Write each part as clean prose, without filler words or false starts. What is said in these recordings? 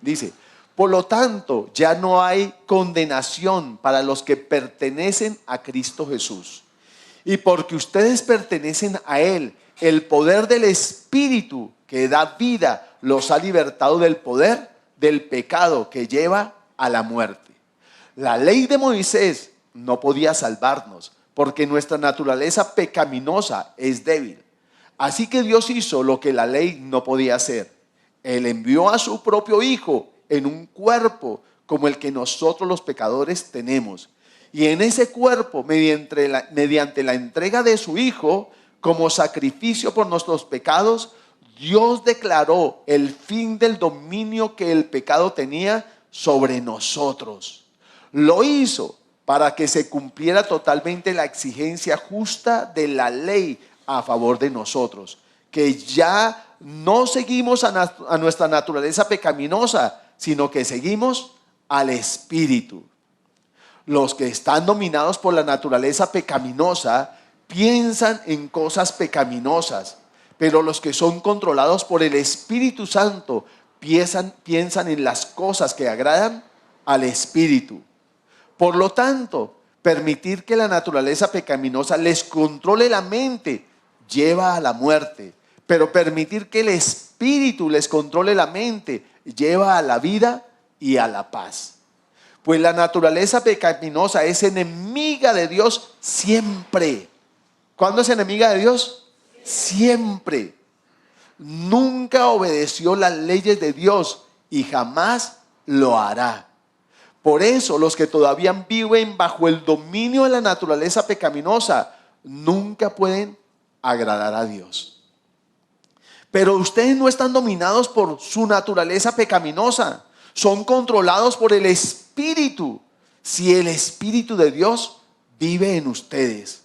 Dice, por lo tanto, ya no hay condenación para los que pertenecen a Cristo Jesús. Y porque ustedes pertenecen a Él, el poder del Espíritu que da vida los ha libertado del poder del pecado que lleva a la muerte. La ley de Moisés no podía salvarnos porque nuestra naturaleza pecaminosa es débil. Así que Dios hizo lo que la ley no podía hacer. Él envió a su propio Hijo en un cuerpo como el que nosotros los pecadores tenemos. Y en ese cuerpo, mediante la entrega de su Hijo, como sacrificio por nuestros pecados, Dios declaró el fin del dominio que el pecado tenía sobre nosotros. Lo hizo para que se cumpliera totalmente la exigencia justa de la ley a favor de nosotros, que ya no seguimos a nuestra naturaleza pecaminosa, sino que seguimos al Espíritu. Los que están dominados por la naturaleza pecaminosa piensan en cosas pecaminosas, pero los que son controlados por el Espíritu Santo piensan en las cosas que agradan al Espíritu. Por lo tanto, permitir que la naturaleza pecaminosa les controle la mente lleva a la muerte, pero permitir que el Espíritu les controle la mente lleva a la vida y a la paz. Pues la naturaleza pecaminosa es enemiga de Dios siempre. ¿Cuándo es enemiga de Dios? Siempre. Nunca obedeció las leyes de Dios y jamás lo hará. Por eso los que todavía viven bajo el dominio de la naturaleza pecaminosa nunca pueden agradar a Dios. Pero ustedes no están dominados por su naturaleza pecaminosa, son controlados por el Espíritu, si el Espíritu de Dios vive en ustedes.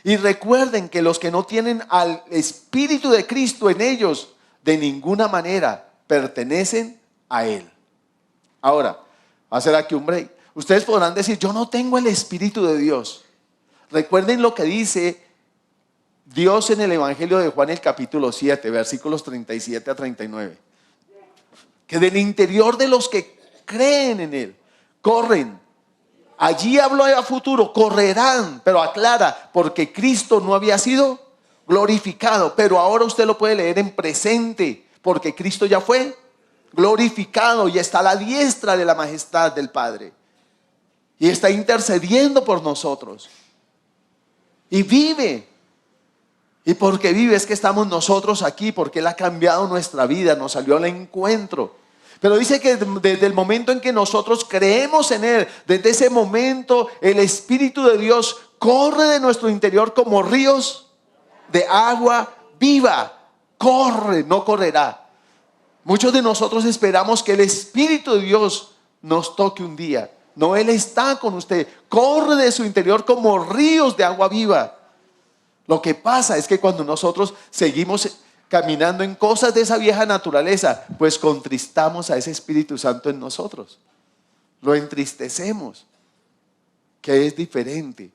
Y recuerden que los que no tienen al Espíritu de Cristo en ellos, de ninguna manera pertenecen a Él. Ahora, va a ser aquí un break. Ustedes podrán decir, yo no tengo el Espíritu de Dios. Recuerden lo que dice Dios en el Evangelio de Juan, el capítulo 7, versículos 37 a 39. Que del interior de los que creen en Él, corren. Allí habló a futuro, correrán, pero aclara, porque Cristo no había sido glorificado. Pero ahora usted lo puede leer en presente, porque Cristo ya fue glorificado y está a la diestra de la majestad del Padre. Y está intercediendo por nosotros. Y vive. Y porque vive es que estamos nosotros aquí, porque Él ha cambiado nuestra vida, nos salió al encuentro. Pero dice que desde el momento en que nosotros creemos en Él, desde ese momento el Espíritu de Dios corre de nuestro interior como ríos de agua viva. Corre, no correrá. Muchos de nosotros esperamos que el Espíritu de Dios nos toque un día. No, Él está con usted. Corre de su interior como ríos de agua viva. Lo que pasa es que cuando nosotros seguimos caminando en cosas de esa vieja naturaleza, pues contristamos a ese Espíritu Santo en nosotros. Lo entristecemos, que es diferente.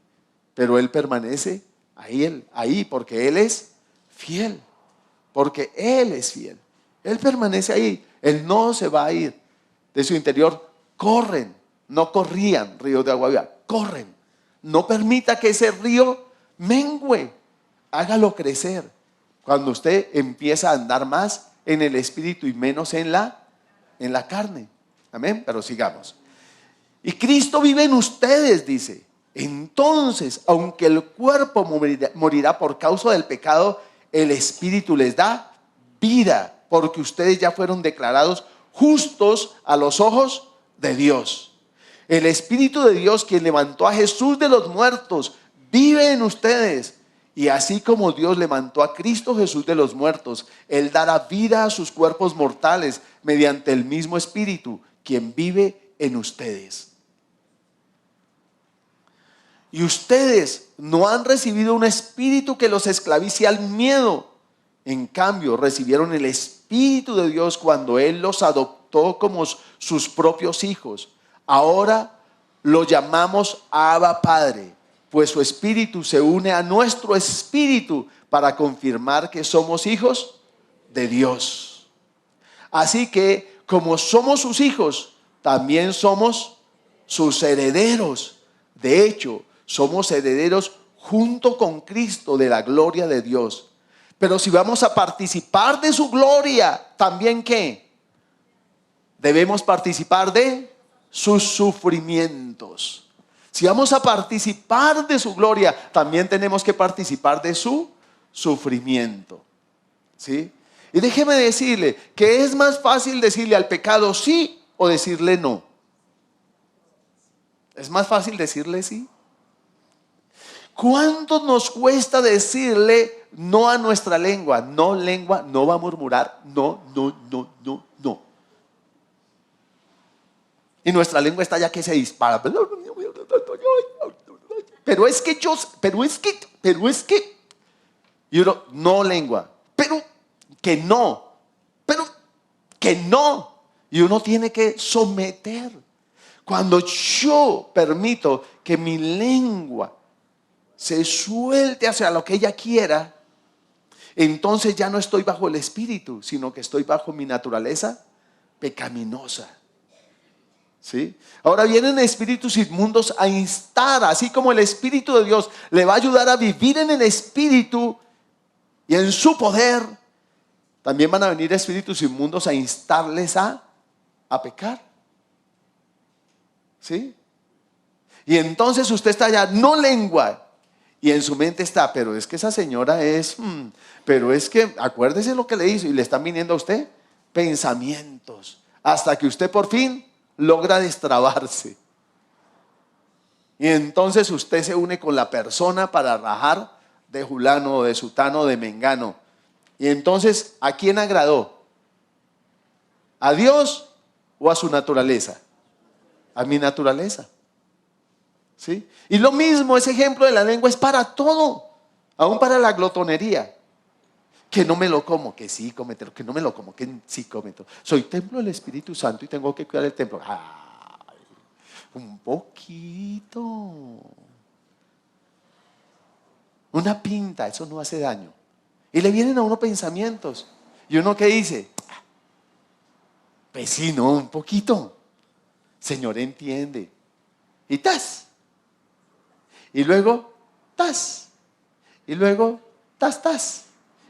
Pero Él permanece ahí porque Él es fiel. Porque Él es fiel. Él permanece ahí. Él no se va a ir. De su interior corren. No corrían ríos de agua viva. Corren. No permita que ese río mengüe. Hágalo crecer. Cuando usted empieza a andar más en el Espíritu y menos en la carne. Amén. Pero sigamos. Y Cristo vive en ustedes, dice. Entonces, aunque el cuerpo morirá por causa del pecado, el Espíritu les da vida, porque ustedes ya fueron declarados justos a los ojos de Dios. El Espíritu de Dios, quien levantó a Jesús de los muertos, vive en ustedes. Y así como Dios levantó a Cristo Jesús de los muertos, Él dará vida a sus cuerpos mortales mediante el mismo Espíritu, quien vive en ustedes. Y ustedes no han recibido un espíritu que los esclavice al miedo. En cambio, recibieron el Espíritu de Dios cuando Él los adoptó como sus propios hijos. Ahora lo llamamos Abba Padre, pues su Espíritu se une a nuestro espíritu para confirmar que somos hijos de Dios. Así que como somos sus hijos, también somos sus herederos. De hecho, somos herederos junto con Cristo de la gloria de Dios. Pero si vamos a participar de su gloria, ¿también qué? Debemos participar de sus sufrimientos. Si vamos a participar de su gloria, también tenemos que participar de su sufrimiento. ¿Sí? Y déjeme decirle que es más fácil decirle al pecado sí o decirle no. ¿Es más fácil decirle sí? ¿Cuánto nos cuesta decirle no a nuestra lengua? No, lengua, no va a murmurar. No, no, no, no, no. Y nuestra lengua está ya que se dispara. Pero es que. Y uno, no, lengua. Pero que no. Y uno tiene que someter. Cuando yo permito que mi lengua se suelte hacia lo que ella quiera, entonces ya no estoy bajo el espíritu, sino que estoy bajo mi naturaleza pecaminosa. ¿Sí? Ahora vienen espíritus inmundos a instar, así como el Espíritu de Dios le va a ayudar a vivir en el Espíritu y en su poder. También van a venir espíritus inmundos a instarles a pecar. ¿Sí? Y entonces usted está allá, no lengua. Y en su mente está, pero es que esa señora pero es que, acuérdese lo que le hizo. Y le están viniendo a usted pensamientos. Hasta que usted por fin logra destrabarse. Y entonces usted se une con la persona para rajar de fulano, de sutano, de mengano. Y entonces, ¿a quién agradó? ¿A Dios o a su naturaleza? A mi naturaleza. ¿Sí? Y lo mismo, ese ejemplo de la lengua es para todo, aún para la glotonería. Que no me lo como, que sí, cómetelo, que no me lo como, que sí, cómetelo. Soy templo del Espíritu Santo y tengo que cuidar el templo. Ay, un poquito. Una pinta, eso no hace daño. Y le vienen a uno pensamientos. Y uno que dice, pues sí, no, un poquito. Señor, entiende. Y tas. Y luego, tas. Y luego, tas.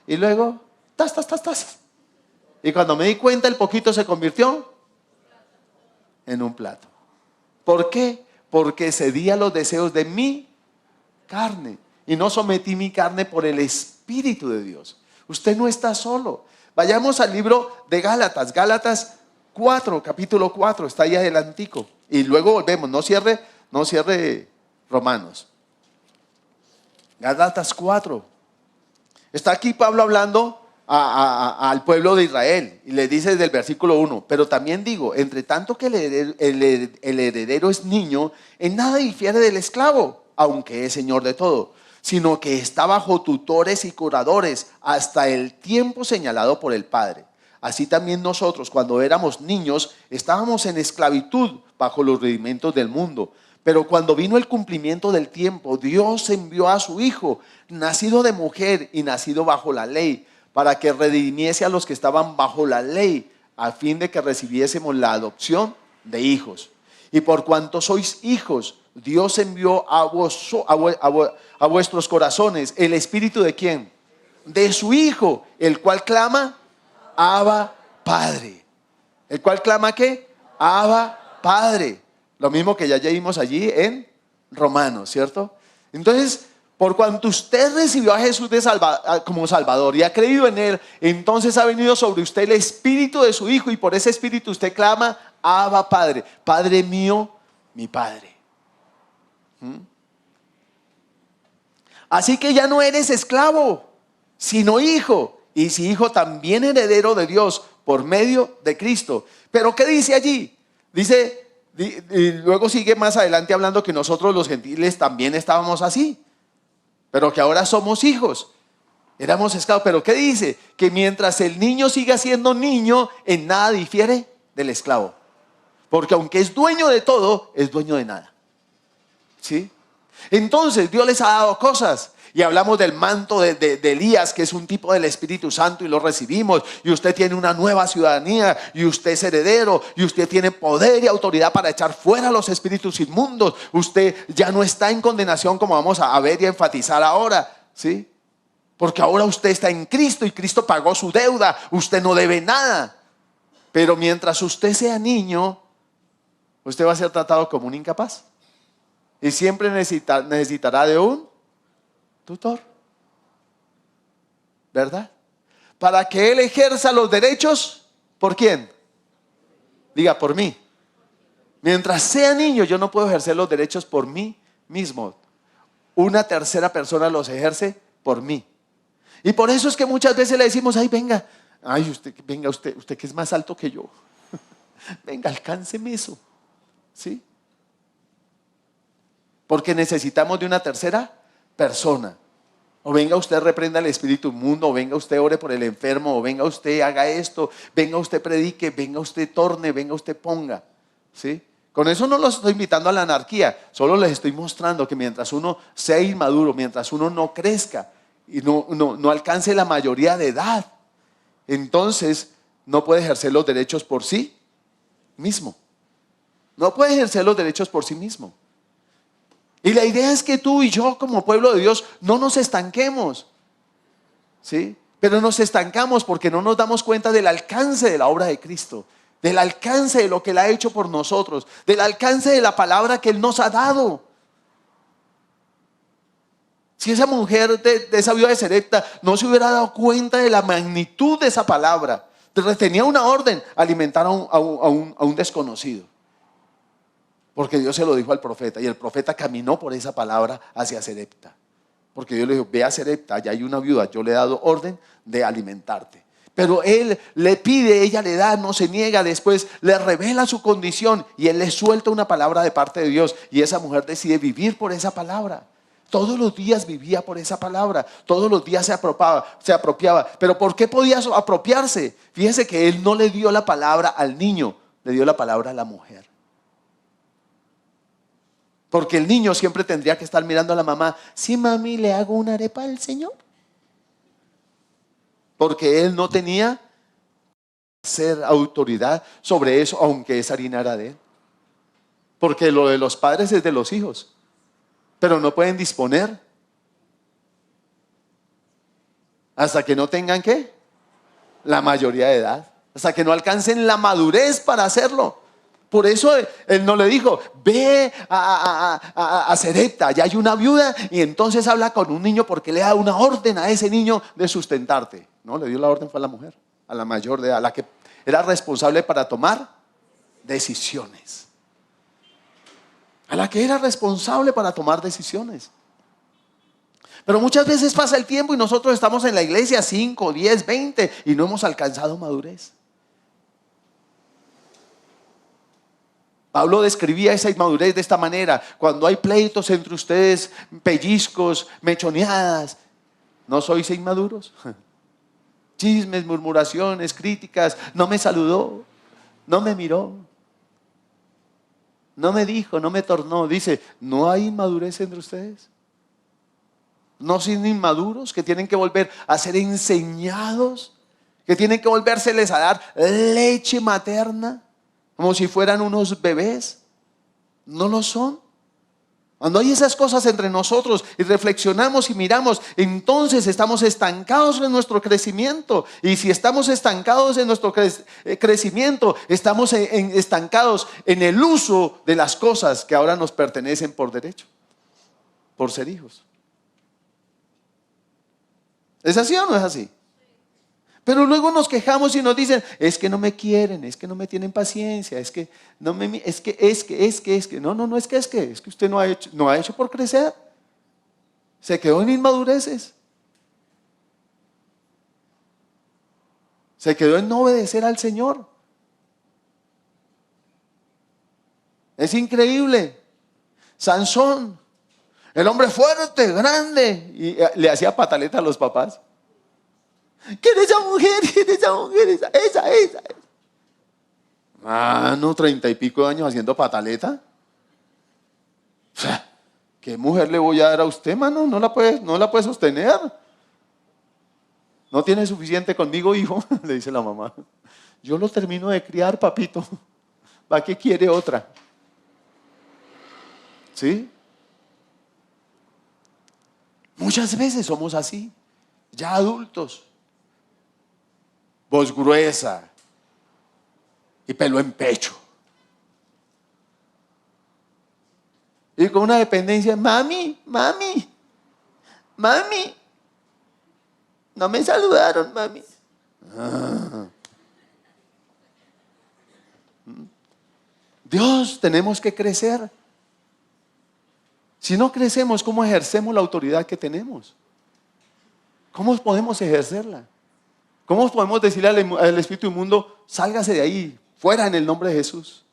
Y luego, tas. Y cuando me di cuenta, el poquito se convirtió en un plato. ¿Por qué? Porque cedí a los deseos de mi carne. Y no sometí mi carne por el Espíritu de Dios. Usted no está solo. Vayamos al libro de Gálatas. Gálatas 4, capítulo 4. Está ahí adelantico. Y luego volvemos. No cierre Romanos. Gálatas 4. Está aquí Pablo hablando al pueblo de Israel. Y le dice desde el versículo 1. Pero también digo, entre tanto que el heredero es niño, en nada difiere del esclavo, aunque es señor de todo, sino que está bajo tutores y curadores hasta el tiempo señalado por el Padre. Así también nosotros, cuando éramos niños, estábamos en esclavitud bajo los rudimentos del mundo. Pero cuando vino el cumplimiento del tiempo, Dios envió a su Hijo, nacido de mujer y nacido bajo la ley, para que redimiese a los que estaban bajo la ley, a fin de que recibiésemos la adopción de hijos. Y por cuanto sois hijos, Dios envió a vuestros corazones el espíritu ¿de quién? De su Hijo, el cual clama, Abba, Padre. ¿El cual clama qué? Abba, Padre. Lo mismo que ya vimos allí en Romanos, ¿cierto? Entonces, por cuanto usted recibió a Jesús como Salvador y ha creído en Él, entonces ha venido sobre usted el espíritu de su Hijo y por ese espíritu usted clama, Abba, Padre. Padre mío, mi Padre. Así que ya no eres esclavo, sino hijo. Y si hijo, también heredero de Dios por medio de Cristo. Pero ¿qué dice allí? Dice, y luego sigue más adelante hablando que nosotros los gentiles también estábamos así, pero que ahora somos hijos. Éramos esclavos, pero ¿qué dice? Que mientras el niño siga siendo niño, en nada difiere del esclavo. Porque aunque es dueño de todo, es dueño de nada. ¿Sí? Entonces Dios les ha dado cosas Y hablamos del manto de Elías, que es un tipo del Espíritu Santo, y lo recibimos. Y usted tiene una nueva ciudadanía, y usted es heredero, y usted tiene poder y autoridad para echar fuera los espíritus inmundos. Usted ya no está en condenación, como vamos a ver y a enfatizar ahora, ¿sí? Porque ahora usted está en Cristo y Cristo pagó su deuda. Usted no debe nada. Pero mientras usted sea niño, usted va a ser tratado como un incapaz. Y siempre necesitará de un tutor, ¿verdad? Para que él ejerza los derechos, ¿por quién? Diga, por mí. Mientras sea niño, yo no puedo ejercer los derechos por mí mismo. Una tercera persona los ejerce por mí. Y por eso es que muchas veces le decimos, ay, venga, usted que es más alto que yo. Venga, alcánceme eso. ¿Sí? Porque necesitamos de una tercera persona. O venga usted, reprenda el espíritu inmundo, o venga usted, ore por el enfermo, o venga usted, haga esto, venga usted, predique, venga usted, torne, venga usted, ponga. ¿Sí? Con eso no los estoy invitando a la anarquía, solo les estoy mostrando que mientras uno sea inmaduro, mientras uno no crezca y no alcance la mayoría de edad, entonces no puede ejercer los derechos por sí mismo. No puede ejercer los derechos por sí mismo. Y la idea es que tú y yo como pueblo de Dios no nos estanquemos, ¿sí? Pero nos estancamos porque no nos damos cuenta del alcance de la obra de Cristo, del alcance de lo que Él ha hecho por nosotros, del alcance de la palabra que Él nos ha dado. Si esa mujer de esa viuda de Sarepta no se hubiera dado cuenta de la magnitud de esa palabra, tenía una orden: alimentar a un desconocido. Porque Dios se lo dijo al profeta, y el profeta caminó por esa palabra hacia Sarepta. Porque Dios le dijo, ve a Sarepta, allá hay una viuda, yo le he dado orden de alimentarte. Pero él le pide, ella le da, no se niega, después le revela su condición y él le suelta una palabra de parte de Dios, y esa mujer decide vivir por esa palabra. Todos los días vivía por esa palabra, todos los días se apropiaba. Pero ¿por qué podía apropiarse? Fíjense que él no le dio la palabra al niño, le dio la palabra a la mujer. Porque el niño siempre tendría que estar mirando a la mamá, sí, mami, ¿le hago una arepa al Señor? Porque él no tenía ser autoridad sobre eso, aunque esa harina era de él. Porque lo de los padres es de los hijos, pero no pueden disponer hasta que no tengan, ¿qué? La mayoría de edad, hasta que no alcancen la madurez para hacerlo. Por eso él no le dijo, ve a Sarepta, ya hay una viuda, y entonces habla con un niño porque le da una orden a ese niño de sustentarte. No, le dio la orden fue a la mujer, a la mayor de edad, a la que era responsable para tomar decisiones. A la que era responsable para tomar decisiones. Pero muchas veces pasa el tiempo y nosotros estamos en la iglesia 5, 10, 20 y no hemos alcanzado madurez. Pablo describía esa inmadurez de esta manera: cuando hay pleitos entre ustedes, pellizcos, mechoneadas, ¿no sois inmaduros? Chismes, murmuraciones, críticas, no me saludó, no me miró, no me dijo, no me tornó. Dice, ¿no hay inmadurez entre ustedes? ¿No son inmaduros que tienen que volver a ser enseñados? ¿Que tienen que volvérseles a dar leche materna? Como si fueran unos bebés. No lo son. Cuando hay esas cosas entre nosotros y reflexionamos y miramos, entonces estamos estancados en nuestro crecimiento. Y si estamos estancados en nuestro crecimiento, estamos estancados en el uso de las cosas que ahora nos pertenecen por derecho, por ser hijos. ¿Es así o no es así? Pero luego nos quejamos y nos dicen, es que no me quieren, es que no me tienen paciencia, es que no me, es que, no es que usted no ha hecho por crecer. Se quedó en inmadureces. Se quedó en no obedecer al Señor. Es increíble. Sansón, el hombre fuerte, grande, y le hacía pataleta a los papás. ¿Quién es esa mujer? ¿Quién es esa mujer? Esa. Mano, 30 y pico de años haciendo pataleta. ¿Qué mujer le voy a dar a usted, mano? No la puede sostener. No tiene suficiente conmigo, hijo, le dice la mamá. Yo lo termino de criar, papito. ¿Para qué quiere otra? ¿Sí? Muchas veces somos así, ya adultos. Voz gruesa y pelo en pecho. Y con una dependencia, mami, mami, mami. No me saludaron, mami. Dios, tenemos que crecer. Si no crecemos, ¿cómo ejercemos la autoridad que tenemos? ¿Cómo podemos ejercerla? ¿Cómo podemos decirle al espíritu inmundo, sálgase de ahí, fuera en el nombre de Jesús?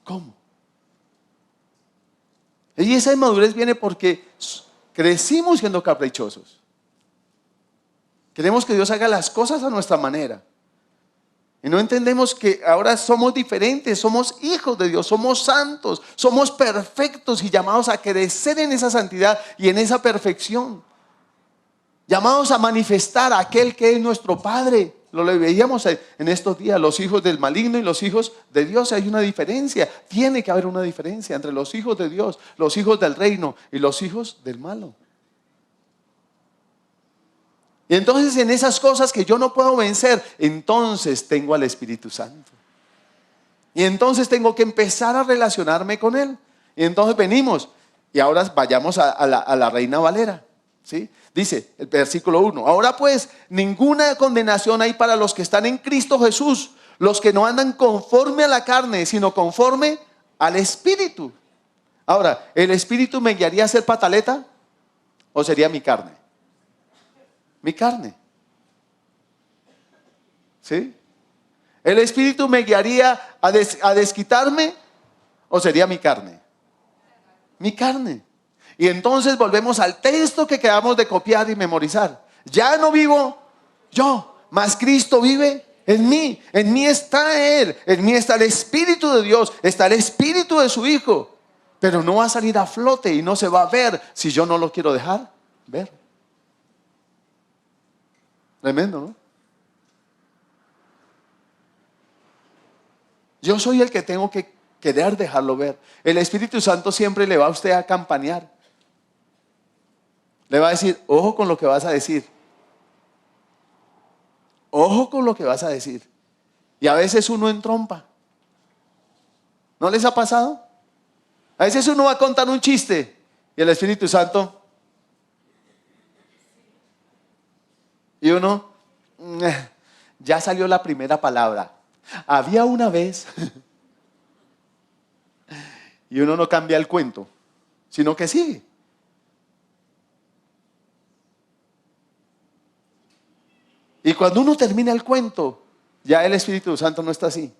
¿Cómo? Y esa inmadurez viene porque crecimos siendo caprichosos. Queremos que Dios haga las cosas a nuestra manera. Y no entendemos que ahora somos diferentes, somos hijos de Dios, somos santos, somos perfectos y llamados a crecer en esa santidad y en esa perfección. Llamados a manifestar a aquel que es nuestro Padre. Lo veíamos en estos días, los hijos del maligno y los hijos de Dios. Hay una diferencia, tiene que haber una diferencia entre los hijos de Dios, los hijos del reino y los hijos del malo. Y entonces en esas cosas que yo no puedo vencer, entonces tengo al Espíritu Santo. Y entonces tengo que empezar a relacionarme con Él. Y entonces venimos, y ahora vayamos a la Reina Valera, ¿sí? Dice el versículo 1, ahora pues ninguna condenación hay para los que están en Cristo Jesús, los que no andan conforme a la carne, sino conforme al Espíritu. Ahora, ¿el Espíritu me guiaría a ser pataleta o sería mi carne? Mi carne. ¿Sí? ¿El Espíritu me guiaría a desquitarme o sería mi carne? Mi carne. Y entonces volvemos al texto que acabamos de copiar y memorizar. Ya no vivo yo, mas Cristo vive en mí. En mí está Él, en mí está el Espíritu de Dios, está el Espíritu de su Hijo. Pero no va a salir a flote y no se va a ver si yo no lo quiero dejar ver. Tremendo, ¿no? Yo soy el que tengo que querer dejarlo ver. El Espíritu Santo siempre le va a usted a acompañar. Le va a decir, ojo con lo que vas a decir. Ojo con lo que vas a decir. Y a veces uno entrompa. ¿No les ha pasado? A veces uno va a contar un chiste y el Espíritu Santo. Y uno, ya salió la primera palabra. Había una vez. Y uno no cambia el cuento, sino que sigue. Y cuando uno termina el cuento, ya el Espíritu Santo no está así.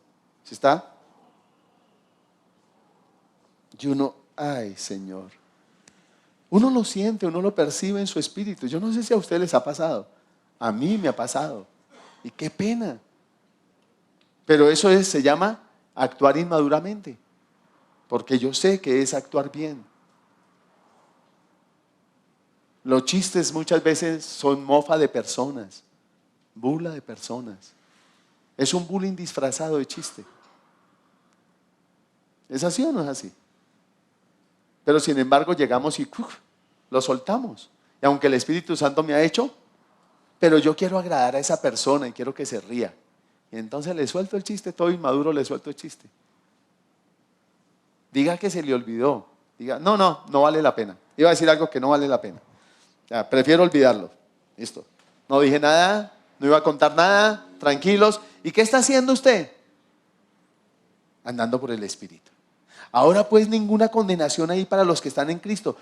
¿Sí está? Y uno, ay Señor. Uno lo siente, uno lo percibe en su espíritu. Yo no sé si a ustedes les ha pasado. A mí me ha pasado. Y qué pena. Pero eso se llama actuar inmaduramente. Porque yo sé que es actuar bien. Los chistes muchas veces son mofa de personas. Burla de personas. Es un bullying disfrazado de chiste. ¿Es así o no es así? Pero sin embargo llegamos y lo soltamos. Y aunque el Espíritu Santo me ha hecho, pero yo quiero agradar a esa persona y quiero que se ría. Y entonces le suelto el chiste, todo inmaduro le suelto el chiste. Diga que se le olvidó. Diga, no vale la pena. Iba a decir algo que no vale la pena. Ya, prefiero olvidarlo. Listo. No dije nada, no iba a contar nada, tranquilos. ¿Y qué está haciendo usted? Andando por el Espíritu. Ahora pues ninguna condenación hay para los que están en Cristo.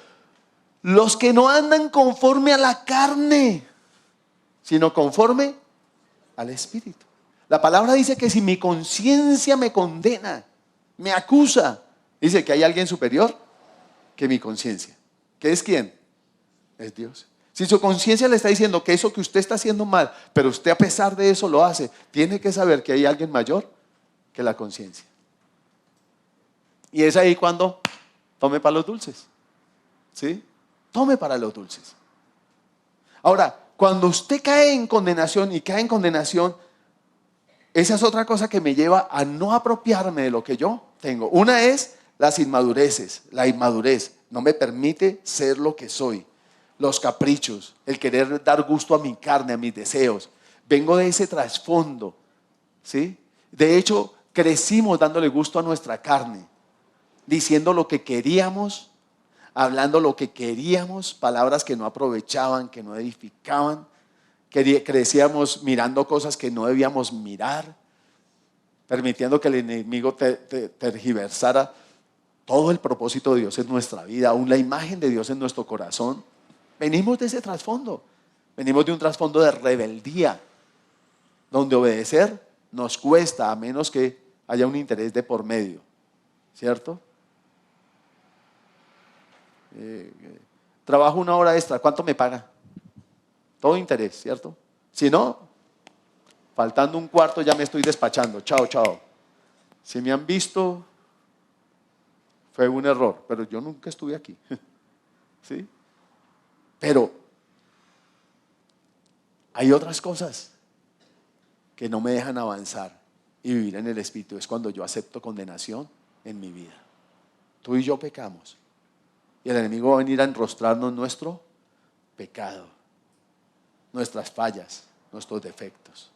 Los que no andan conforme a la carne, sino conforme al Espíritu. La palabra dice que si mi conciencia me condena, me acusa, dice que hay alguien superior que mi conciencia. ¿Qué es quién? Es Dios. Si su conciencia le está diciendo que eso que usted está haciendo mal, pero usted a pesar de eso lo hace, tiene que saber que hay alguien mayor que la conciencia. Y es ahí cuando tome palos dulces. ¿Sí? Tome para los dulces. Ahora, cuando usted cae en condenación y cae en condenación, esa es otra cosa que me lleva a no apropiarme de lo que yo tengo. Una es las inmadureces, la inmadurez. No me permite ser lo que soy. Los caprichos, el querer dar gusto a mi carne, a mis deseos. Vengo de ese trasfondo, ¿sí? De hecho, crecimos dándole gusto a nuestra carne, diciendo lo que queríamos, hablando lo que queríamos, palabras que no aprovechaban, que no edificaban. Crecíamos mirando cosas que no debíamos mirar, permitiendo que el enemigo tergiversara todo el propósito de Dios en nuestra vida, aún la imagen de Dios en nuestro corazón. Venimos de ese trasfondo, venimos de un trasfondo de rebeldía, donde obedecer nos cuesta a menos que haya un interés de por medio, ¿cierto? Trabajo una hora extra, ¿cuánto me paga? Todo interés, ¿cierto? Si no, faltando un cuarto ya me estoy despachando. Chao, chao. Si me han visto, fue un error, pero yo nunca estuve aquí. ¿Sí? Pero hay otras cosas que no me dejan avanzar y vivir en el Espíritu. Es cuando yo acepto condenación en mi vida. Tú y yo pecamos. Y el enemigo va a venir a enrostrarnos nuestro pecado, nuestras fallas, nuestros defectos.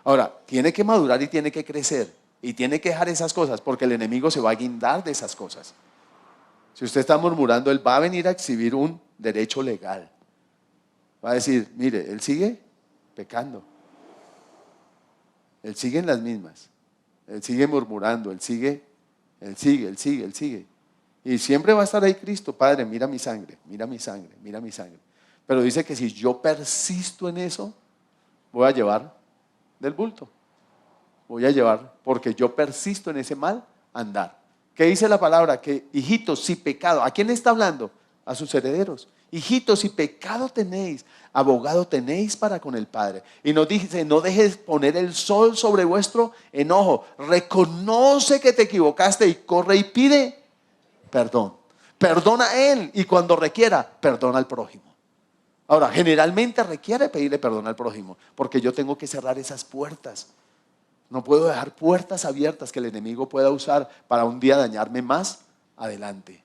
Ahora, tiene que madurar y tiene que crecer. Y tiene que dejar esas cosas porque el enemigo se va a guindar de esas cosas. Si usted está murmurando, él va a venir a exhibir un derecho legal. Va a decir, mire, él sigue pecando. Él sigue en las mismas. Él sigue murmurando, él sigue. Y siempre va a estar ahí Cristo, Padre, mira mi sangre, mira mi sangre, mira mi sangre. Pero dice que si yo persisto en eso, voy a llevar del bulto. Voy a llevar, porque yo persisto en ese mal andar. ¿Qué dice la palabra? Que hijitos, si pecado, ¿a quién le está hablando? A sus herederos. Hijitos, si pecado tenéis, abogado tenéis para con el Padre. Y nos dice, no dejes poner el sol sobre vuestro enojo. Reconoce que te equivocaste y corre y pide perdón. Perdona a él y cuando requiera, perdona al prójimo. Ahora, generalmente requiere pedirle perdón al prójimo, porque yo tengo que cerrar esas puertas. No puedo dejar puertas abiertas que el enemigo pueda usar para un día dañarme más adelante.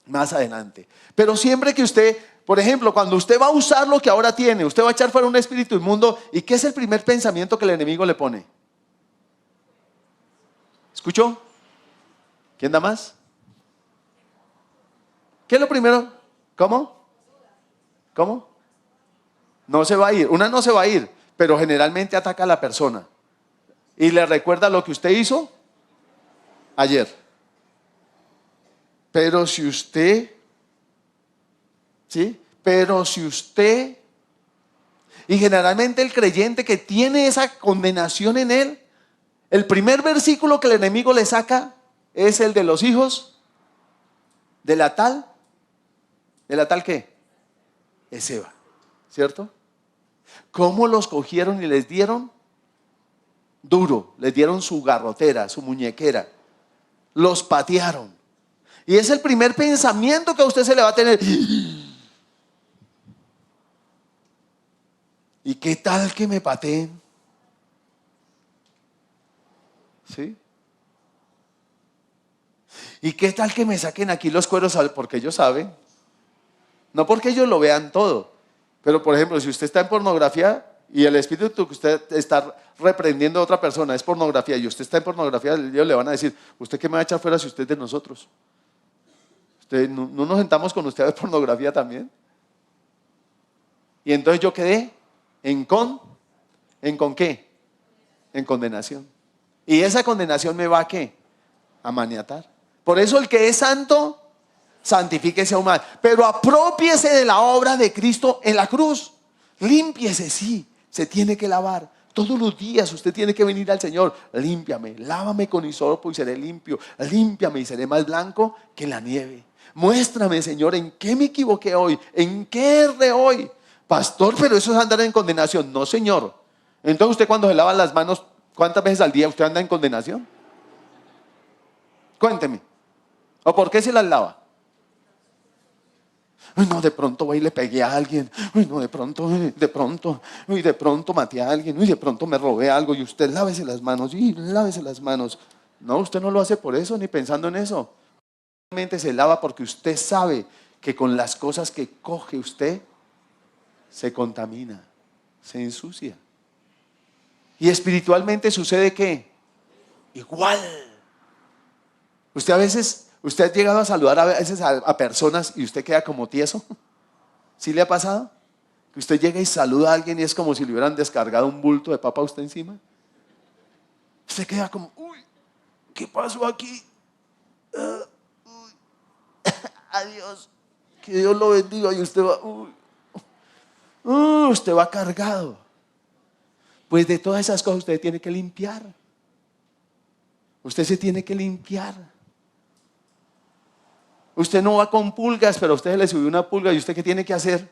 Más adelante. Pero siempre que usted, por ejemplo, cuando usted va a usar lo que ahora tiene, usted va a echar fuera un espíritu inmundo, ¿y qué es el primer pensamiento que el enemigo le pone? ¿Escuchó? ¿Quién da más? ¿Qué es lo primero? ¿Cómo? ¿Cómo? No se va a ir. Una no se va a ir, pero generalmente ataca a la persona y le recuerda lo que usted hizo ayer. Pero si usted, ¿sí? Pero si usted, y generalmente el creyente que tiene esa condenación en él, el primer versículo que el enemigo le saca es el de los hijos de la tal ¿qué? Esceva, ¿cierto? ¿Cómo los cogieron y les dieron duro? Les dieron su garrotera, su muñequera. Los patearon. Y es el primer pensamiento que a usted se le va a tener. ¿Y qué tal que me pateen? ¿Sí? ¿Y qué tal que me saquen aquí los cueros? Porque ellos saben. No porque ellos lo vean todo. Pero por ejemplo, si usted está en pornografía y el espíritu que usted está reprendiendo a otra persona es pornografía y usted está en pornografía, ellos le van a decir, ¿usted qué me va a echar fuera si usted es de nosotros? ¿No nos sentamos con usted a ver pornografía también? Y entonces yo quedé ¿en con qué? En condenación. Y esa condenación me va a ¿qué? A maniatar. Por eso el que es santo, santifíquese aún más. Pero aprópiese de la obra de Cristo en la cruz. Límpiese, sí, se tiene que lavar. Todos los días usted tiene que venir al Señor. Límpiame, lávame con hisopo y seré limpio. Límpiame y seré más blanco que la nieve. Muéstrame, Señor, en qué me equivoqué hoy, en qué erré hoy. Pastor, pero eso es andar en condenación. No, Señor. Entonces usted cuando se lava las manos, ¿cuántas veces al día usted anda en condenación? Cuénteme. ¿O por qué se las lava? Uy, no, de pronto voy y le pegué a alguien. Uy, no, de pronto maté a alguien. Uy, de pronto me robé algo. Y usted lávese las manos, y lávese las manos. No, usted no lo hace por eso, ni pensando en eso. Realmente se lava porque usted sabe que con las cosas que coge usted, se contamina, se ensucia. Y espiritualmente sucede ¿qué? Igual. Usted ha llegado a saludar a veces a personas y usted queda como tieso. ¿Sí le ha pasado? Que usted llega y saluda a alguien y es como si le hubieran descargado un bulto de papa a usted encima. Usted queda como, uy, ¿qué pasó aquí? Uy, adiós, que Dios lo bendiga. Y usted va, usted va cargado. Pues de todas esas cosas usted tiene que limpiar. Usted se tiene que limpiar. Usted no va con pulgas, pero a usted le subió una pulga y usted ¿qué tiene que hacer?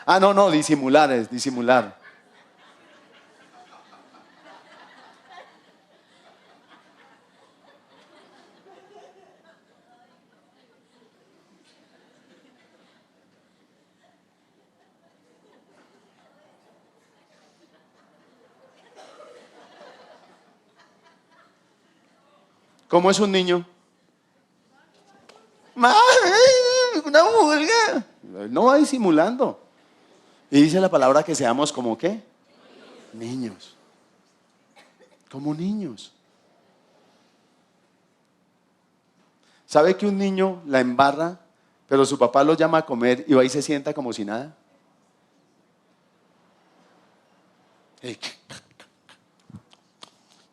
Ah, no, disimular es disimular. ¿Cómo es un niño? Una pulga. No va disimulando. Y dice la palabra que seamos como ¿qué? Niños. Como niños. ¿Sabe que un niño la embarra, pero su papá lo llama a comer y va y se sienta como si nada?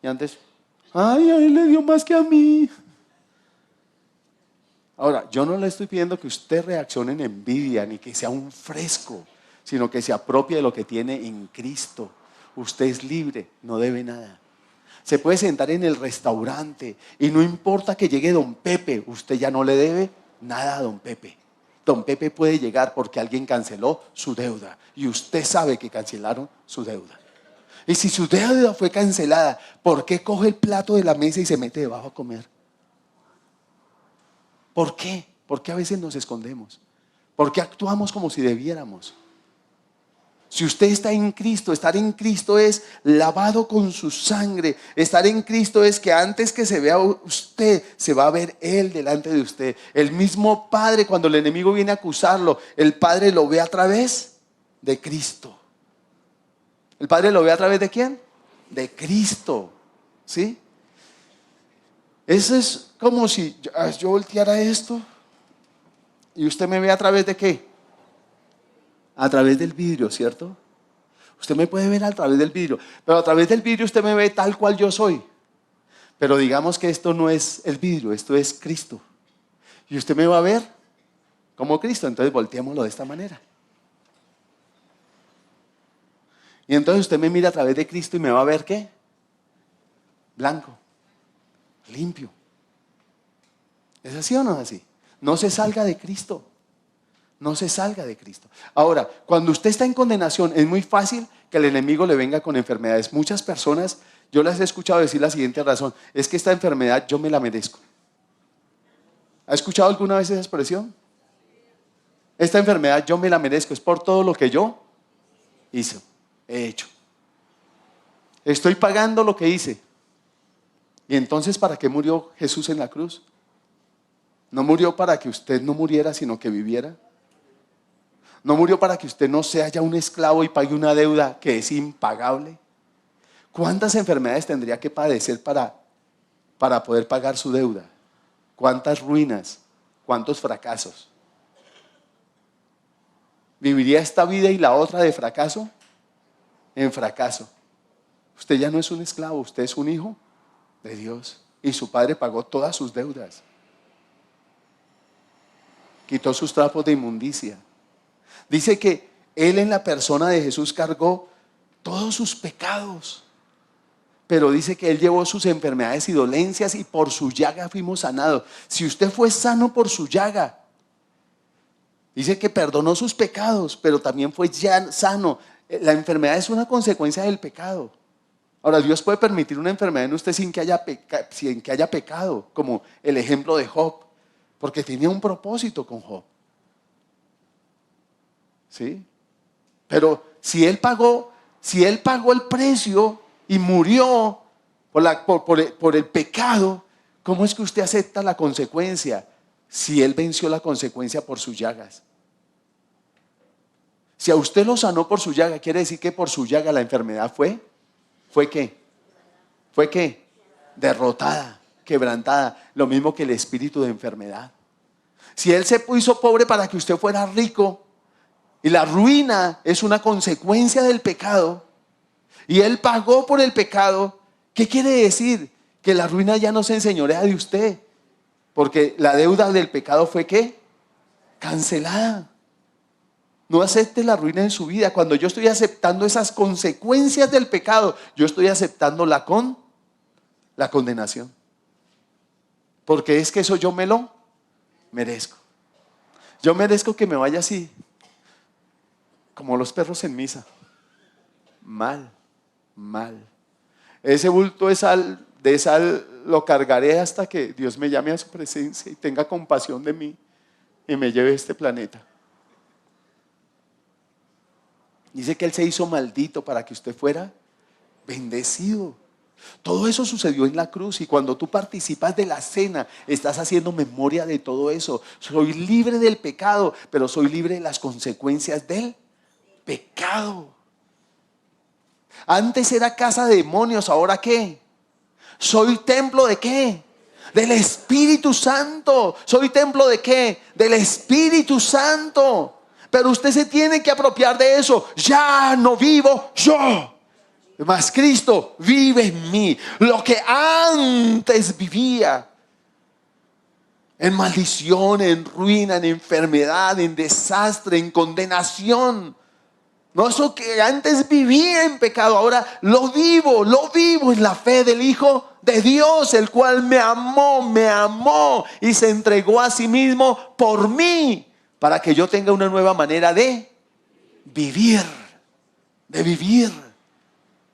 Y antes, ay, a él le dio más que a mí. Ahora, yo no le estoy pidiendo que usted reaccione en envidia, ni que sea un fresco, sino que se apropie de lo que tiene en Cristo. Usted es libre, no debe nada. Se puede sentar en el restaurante y no importa que llegue don Pepe, usted ya no le debe nada a don Pepe. Don Pepe puede llegar porque alguien canceló su deuda y usted sabe que cancelaron su deuda. Y si su deuda fue cancelada, ¿por qué coge el plato de la mesa y se mete debajo a comer? ¿Por qué? ¿Por qué a veces nos escondemos? ¿Por qué actuamos como si debiéramos? Si usted está en Cristo, estar en Cristo es lavado con su sangre. Estar en Cristo es que antes que se vea usted, se va a ver Él delante de usted. El mismo Padre, cuando el enemigo viene a acusarlo, el Padre lo ve a través de Cristo. ¿El Padre lo ve a través de quién? De Cristo. ¿Sí? Eso es como si yo volteara esto y usted me ve a través de ¿qué? A través del vidrio, ¿cierto? Usted me puede ver a través del vidrio, pero a través del vidrio usted me ve tal cual yo soy. Pero digamos que esto no es el vidrio, esto es Cristo. Y usted me va a ver como Cristo, entonces volteémoslo de esta manera. Y entonces usted me mira a través de Cristo y me va a ver ¿qué? Blanco, limpio. ¿Es así o no es así? No se salga de Cristo. No se salga de Cristo. Ahora, cuando usted está en condenación, es muy fácil que el enemigo le venga con enfermedades. Muchas personas, yo las he escuchado decir la siguiente razón: es que esta enfermedad yo me la merezco. ¿Ha escuchado alguna vez esa expresión? Esta enfermedad yo me la merezco, es por todo lo que yo he hecho. Estoy pagando lo que hice. Y entonces, ¿para qué murió Jesús en la cruz? No murió para que usted no muriera, sino que viviera. No murió para que usted no sea ya un esclavo y pague una deuda que es impagable. ¿Cuántas enfermedades tendría que padecer para poder pagar su deuda? ¿Cuántas ruinas? ¿Cuántos fracasos? ¿Viviría esta vida y la otra de fracaso? En fracaso. Usted ya no es un esclavo, usted es un hijo de Dios. Y su Padre pagó todas sus deudas. Quitó sus trapos de inmundicia. Dice que Él en la persona de Jesús cargó todos sus pecados. Pero dice que Él llevó sus enfermedades y dolencias y por su llaga fuimos sanados. Si usted fue sano por su llaga, dice que perdonó sus pecados, pero también fue ya sano. La enfermedad es una consecuencia del pecado. Ahora, Dios puede permitir una enfermedad en usted sin que haya pecado, como el ejemplo de Job, porque tenía un propósito con Job. ¿Sí? Pero si Él pagó el precio y murió por el pecado, ¿cómo es que usted acepta la consecuencia si Él venció la consecuencia por sus llagas? Si a usted lo sanó por su llaga, quiere decir que por su llaga la enfermedad ¿fue qué? ¿Fue qué? Derrotada, quebrantada. Lo mismo que el espíritu de enfermedad. Si Él se hizo pobre para que usted fuera rico, y la ruina es una consecuencia del pecado, y Él pagó por el pecado, ¿qué quiere decir? Que la ruina ya no se enseñorea de usted, porque la deuda del pecado fue ¿qué? Cancelada. No acepte la ruina en su vida. Cuando yo estoy aceptando esas consecuencias del pecado, yo estoy aceptando la condenación. Porque es que eso yo me lo merezco. Yo merezco que me vaya así, como los perros en misa. Mal, mal. Ese bulto de sal lo cargaré hasta que Dios me llame a su presencia y tenga compasión de mí y me lleve a este planeta. Dice que Él se hizo maldito para que usted fuera bendecido. Todo eso sucedió en la cruz, y cuando tú participas de la cena, estás haciendo memoria de todo eso. Soy libre del pecado, pero soy libre de las consecuencias del pecado. Antes era casa de demonios, ¿ahora qué? Soy templo ¿de qué? Del Espíritu Santo. ¿Soy templo de qué? Del Espíritu Santo. Pero usted se tiene que apropiar de eso. Ya no vivo yo, mas Cristo vive en mí. Lo que antes vivía en maldición, en ruina, en enfermedad, en desastre, en condenación. No, eso que antes vivía en pecado, ahora lo vivo en la fe del Hijo de Dios, el cual me amó y se entregó a sí mismo por mí, para que yo tenga una nueva manera de vivir, de vivir,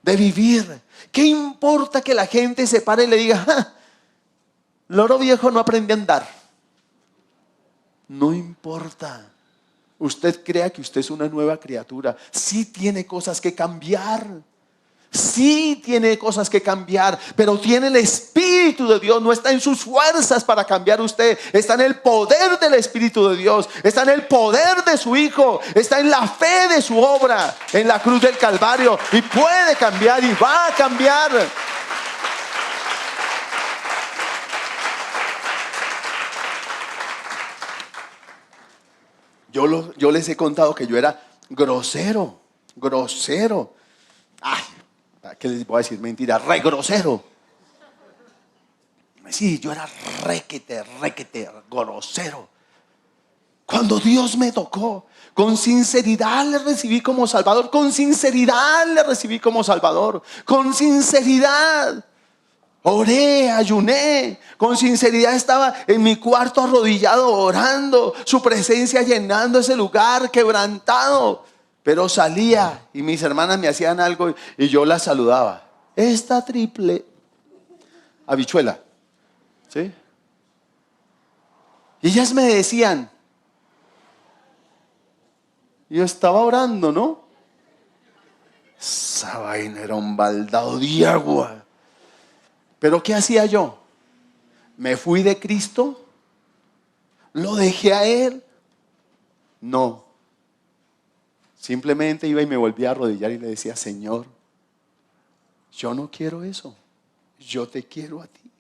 de vivir. ¿Qué importa que la gente se pare y le diga, "Ja, loro viejo no aprende a andar"? No importa. Usted crea que usted es una nueva criatura. Sí tiene cosas que cambiar. Sí tiene cosas que cambiar, pero tiene el Espíritu de Dios. No está en sus fuerzas para cambiar usted. Está en el poder del Espíritu de Dios. Está en el poder de su Hijo. Está en la fe de su obra en la cruz del Calvario. Y puede cambiar y va a cambiar. Yo les he contado que yo era grosero. Ay, ¿qué les voy a decir? Mentira, re grosero. Sí, yo era requete grosero. Cuando Dios me tocó, con sinceridad le recibí como Salvador. Con sinceridad le recibí como Salvador. Con sinceridad. Oré, ayuné, con sinceridad estaba en mi cuarto arrodillado orando, su presencia llenando ese lugar quebrantado. Pero salía y mis hermanas me hacían algo y yo las saludaba. Esta triple habichuela, ¿sí? Y ellas me decían, yo estaba orando, ¿no? Esa vaina era un baldado de agua. Pero ¿qué hacía yo? ¿Me fui de Cristo? ¿Lo dejé a Él? No. Simplemente iba y me volvía a arrodillar y le decía, Señor, yo no quiero eso. Yo te quiero a ti.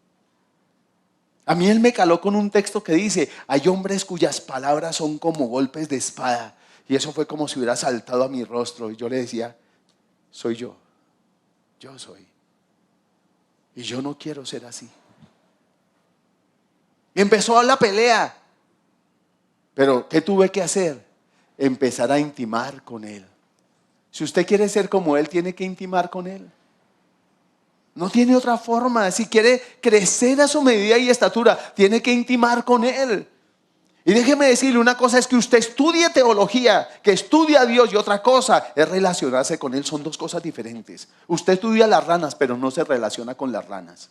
A mí Él me caló con un texto que dice, hay hombres cuyas palabras son como golpes de espada. Y eso fue como si hubiera saltado a mi rostro. Y yo le decía, soy yo. Yo soy. Y yo no quiero ser así. Y empezó la pelea. Pero ¿qué tuve que hacer? Empezar a intimar con Él. Si usted quiere ser como Él, tiene que intimar con Él. No tiene otra forma. Si quiere crecer a su medida y estatura, tiene que intimar con Él. Y déjeme decirle, una cosa es que usted estudie teología, que estudie a Dios, y otra cosa es relacionarse con Él. Son dos cosas diferentes. Usted estudia las ranas, pero no se relaciona con las ranas.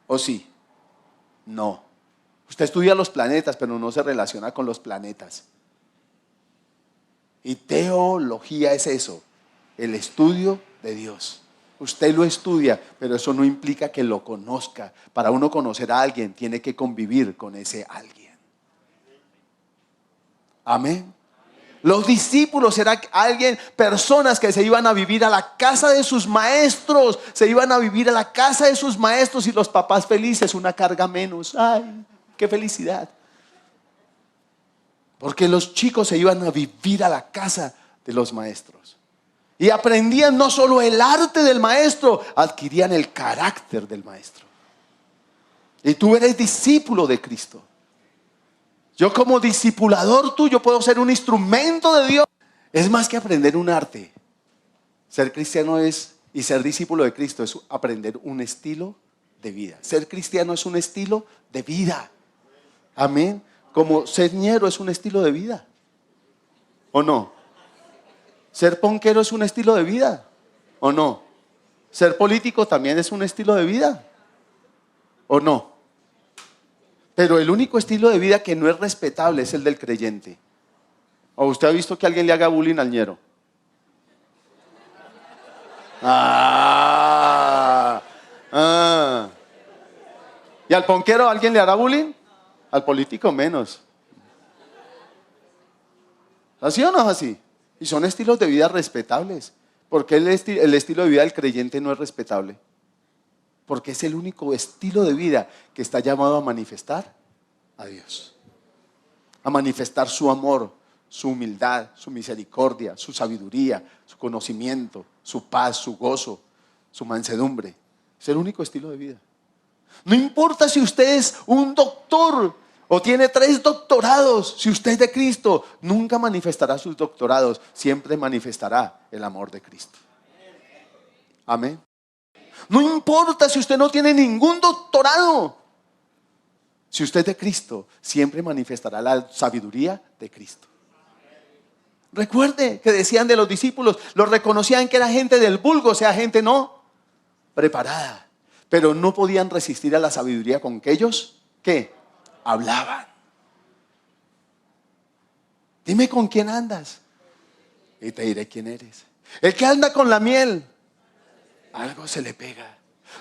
¿O sí? No. Usted estudia los planetas, pero no se relaciona con los planetas. Y teología es eso, el estudio de Dios. Usted lo estudia, pero eso no implica que lo conozca. Para uno conocer a alguien, tiene que convivir con ese alguien. Amén. Los discípulos eran personas que se iban a vivir a la casa de sus maestros. Se iban a vivir a la casa de sus maestros y los papás felices, una carga menos. ¡Ay, qué felicidad! Porque los chicos se iban a vivir a la casa de los maestros. Y aprendían no solo el arte del maestro, adquirían el carácter del maestro. Y tú eres discípulo de Cristo. Yo como discipulador tuyo puedo ser un instrumento de Dios. Es más que aprender un arte. Ser cristiano y ser discípulo de Cristo es aprender un estilo de vida. Ser cristiano es un estilo de vida. Amén. Como ser ñero es un estilo de vida. ¿O no? Ser ponquero es un estilo de vida. ¿O no? Ser político también es un estilo de vida. ¿O no? Pero el único estilo de vida que no es respetable es el del creyente. ¿O usted ha visto que alguien le haga bullying al ñero? ¿Y al ponquero alguien le hará bullying? Al político menos. ¿Así o no es así? Y son estilos de vida respetables. ¿Por qué el estilo de vida del creyente no es respetable? Porque es el único estilo de vida que está llamado a manifestar a Dios. A manifestar su amor, su humildad, su misericordia, su sabiduría, su conocimiento, su paz, su gozo, su mansedumbre. Es el único estilo de vida. No importa si usted es un doctor o tiene 3 doctorados, si usted es de Cristo, nunca manifestará sus doctorados, siempre manifestará el amor de Cristo. Amén. No importa si usted no tiene ningún doctorado, si usted es de Cristo, siempre manifestará la sabiduría de Cristo. Recuerde que decían de los discípulos, los reconocían que era gente del vulgo, o sea, gente no preparada, pero no podían resistir a la sabiduría con que ellos, ¿qué? Hablaban. Dime con quién andas y te diré quién eres. El que anda con la miel, algo se le pega.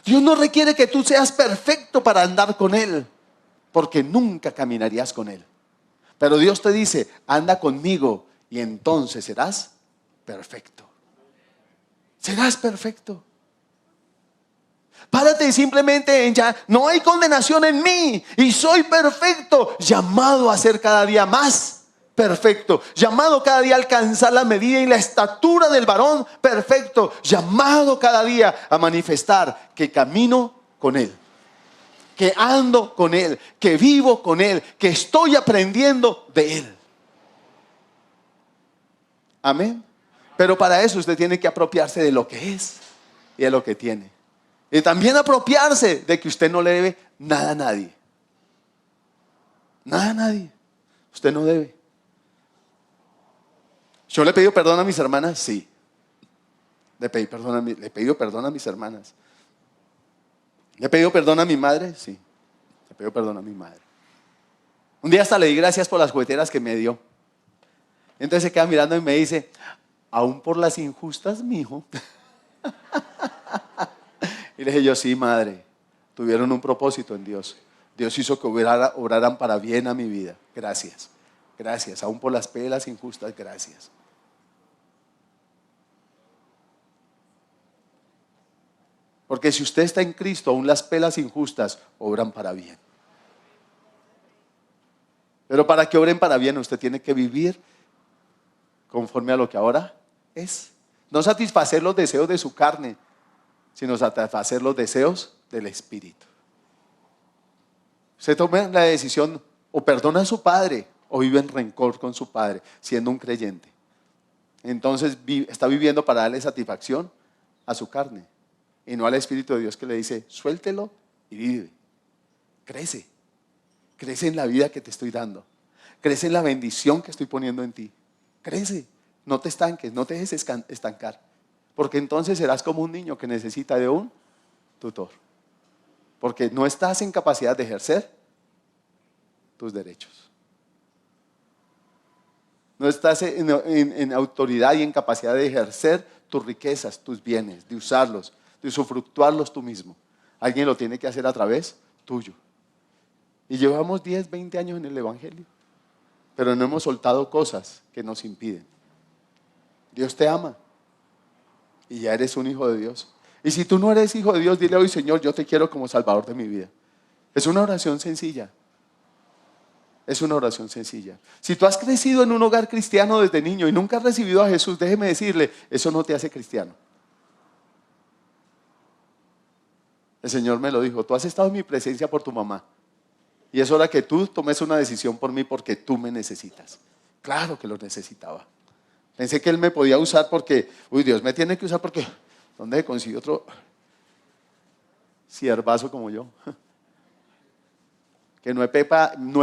Dios no requiere que tú seas perfecto para andar con Él, porque nunca caminarías con Él. Pero Dios te dice, anda conmigo y entonces serás perfecto. Serás perfecto. Párate simplemente en ya, no hay condenación en mí y soy perfecto, llamado a ser cada día más perfecto, llamado cada día a alcanzar la medida y la estatura del varón perfecto, llamado cada día a manifestar que camino con Él, que ando con Él, que vivo con Él, que estoy aprendiendo de Él. Amén. Pero para eso usted tiene que apropiarse de lo que es y de lo que tiene. Y también apropiarse de que usted no le debe nada a nadie. Nada a nadie. Usted no debe. ¿Yo le he pedido perdón a mis hermanas? Sí. Le he pedido perdón a mis hermanas. ¿Le he pedido perdón a mi madre? Sí. Le he pedido perdón a mi madre. Un día hasta le di gracias por las jugueteras que me dio. Entonces se queda mirando y me dice, aún por las injustas, mijo. Y le dije yo, sí, madre, tuvieron un propósito en Dios. Dios hizo que obraran para bien a mi vida. Gracias, gracias, aún por las pelas injustas, gracias. Porque si usted está en Cristo, aún las pelas injustas obran para bien. Pero para que obren para bien, usted tiene que vivir conforme a lo que ahora es. No satisfacer los deseos de su carne, sino satisfacer los deseos del Espíritu. Usted toma la decisión, o perdona a su padre, o vive en rencor con su padre, siendo un creyente. Entonces está viviendo para darle satisfacción a su carne, y no al Espíritu de Dios que le dice, suéltelo y vive. Crece en la vida que te estoy dando. Crece en la bendición que estoy poniendo en ti. Crece, no te estanques, no te dejes estancar. Porque entonces serás como un niño que necesita de un tutor. Porque no estás en capacidad de ejercer tus derechos. No estás en autoridad y en capacidad de ejercer tus riquezas, tus bienes, de usarlos, de usufructuarlos tú mismo. Alguien lo tiene que hacer a través tuyo. Y llevamos 10, 20 años en el Evangelio, pero no hemos soltado cosas que nos impiden. Dios te ama y ya eres un hijo de Dios. Y si tú no eres hijo de Dios, dile hoy: Señor, yo te quiero como Salvador de mi vida. Es una oración sencilla. Es una oración sencilla. Si tú has crecido en un hogar cristiano desde niño y nunca has recibido a Jesús, déjeme decirle, eso no te hace cristiano. El Señor me lo dijo: tú has estado en mi presencia por tu mamá, y es hora que tú tomes una decisión por mí porque tú me necesitas. Claro que lo necesitaba. Pensé que Él me podía usar porque, Dios me tiene que usar porque, ¿dónde consigo otro siervazo como yo? Que no he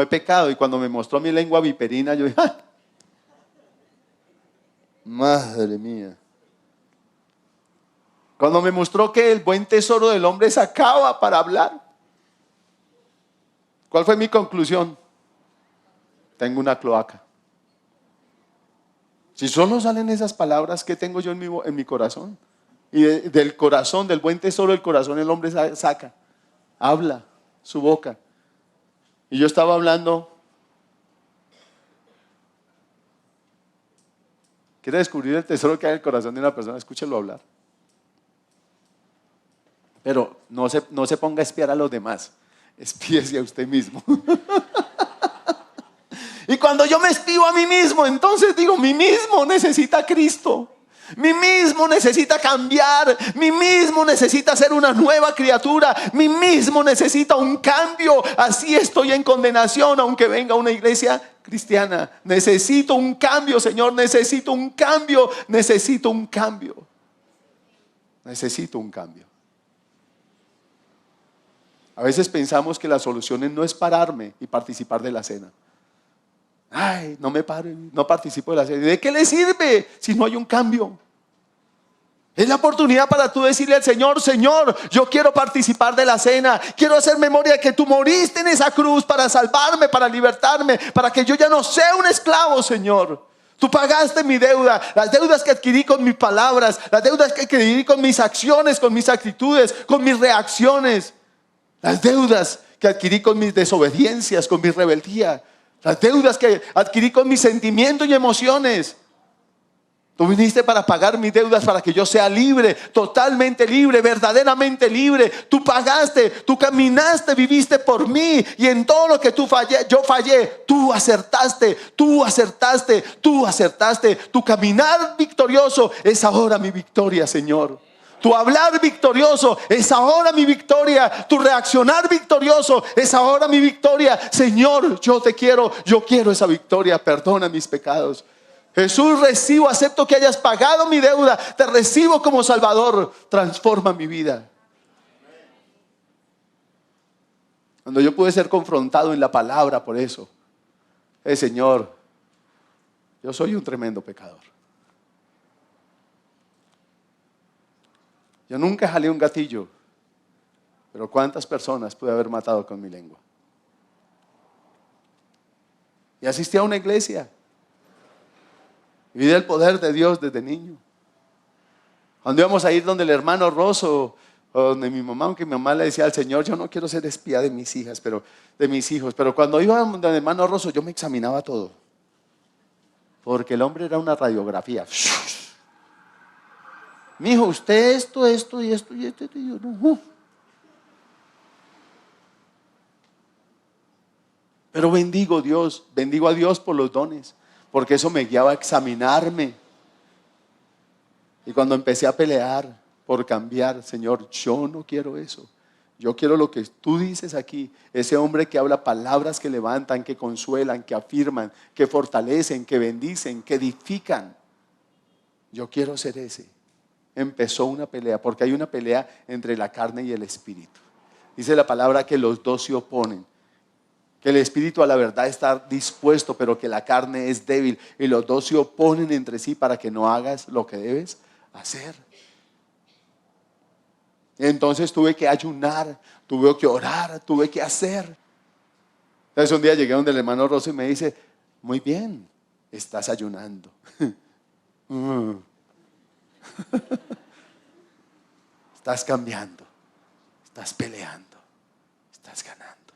pecado. Y cuando me mostró mi lengua viperina, yo dije: ¡ah! Madre mía. Cuando me mostró que el buen tesoro del hombre sacaba para hablar, ¿cuál fue mi conclusión? Tengo una cloaca. Si solo salen esas palabras, ¿qué tengo yo en mi corazón? Y del corazón, del buen tesoro del corazón, el hombre saca, habla, su boca. Y yo estaba hablando. ¿Quiere descubrir el tesoro que hay en el corazón de una persona? Escúchelo hablar. Pero no se ponga a espiar a los demás. Espíese a usted mismo. Y cuando yo me espío a mí mismo, entonces digo: mí mismo necesita a Cristo. Mí mismo necesita cambiar. Mí mismo necesita ser una nueva criatura. Mí mismo necesita un cambio. Así estoy en condenación, aunque venga a una iglesia cristiana. Necesito un cambio, Señor. Necesito un cambio. Necesito un cambio. Necesito un cambio. A veces pensamos que la solución no es pararme y participar de la cena. Ay, no me paro, no participo de la cena. ¿De qué le sirve si no hay un cambio? Es la oportunidad para tú decirle al Señor: Señor, yo quiero participar de la cena. Quiero hacer memoria de que tú moriste en esa cruz para salvarme, para libertarme, para que yo ya no sea un esclavo, Señor. Tú pagaste mi deuda, las deudas que adquirí con mis palabras, las deudas que adquirí con mis acciones, con mis actitudes, con mis reacciones, las deudas que adquirí con mis desobediencias, con mi rebeldía, las deudas que adquirí con mis sentimientos y emociones. Tú viniste para pagar mis deudas, para que yo sea libre, totalmente libre, verdaderamente libre. Tú pagaste, tú caminaste, viviste por mí. Y en todo lo que yo fallé, tú acertaste, tú acertaste, tú acertaste. Tu caminar victorioso es ahora mi victoria, Señor. Tu hablar victorioso es ahora mi victoria. Tu reaccionar victorioso es ahora mi victoria. Señor, yo quiero esa victoria. Perdona mis pecados. Jesús, acepto que hayas pagado mi deuda. Te recibo como Salvador. Transforma mi vida. Cuando yo pude ser confrontado en la palabra por eso, Señor, yo soy un tremendo pecador. Yo nunca jalé un gatillo, pero ¿cuántas personas pude haber matado con mi lengua? Y asistí a una iglesia. Y vi el poder de Dios desde niño. Cuando íbamos a ir donde el hermano Rosso, o donde mi mamá, aunque mi mamá le decía al Señor: yo no quiero ser espía de mis hijas, de mis hijos. Pero cuando iba donde el hermano Rosso, yo me examinaba todo. Porque el hombre era una radiografía. Mijo, usted esto y esto y esto. Y yo no. Pero bendigo a Dios por los dones, porque eso me guiaba a examinarme. Y cuando empecé a pelear por cambiar: Señor, yo no quiero eso. Yo quiero lo que tú dices aquí. Ese hombre que habla palabras que levantan, que consuelan, que afirman, que fortalecen, que bendicen, que edifican. Yo quiero ser ese. Empezó una pelea, porque hay una pelea entre la carne y el espíritu. Dice la palabra que los dos se oponen, que el espíritu a la verdad está dispuesto, pero que la carne es débil, y los dos se oponen entre sí para que no hagas lo que debes hacer. Entonces tuve que ayunar, tuve que orar, tuve que hacer. Entonces un día llegué donde el hermano Rosso y me dice: muy bien, Estás ayunando. Estás cambiando. Estás peleando. Estás ganando.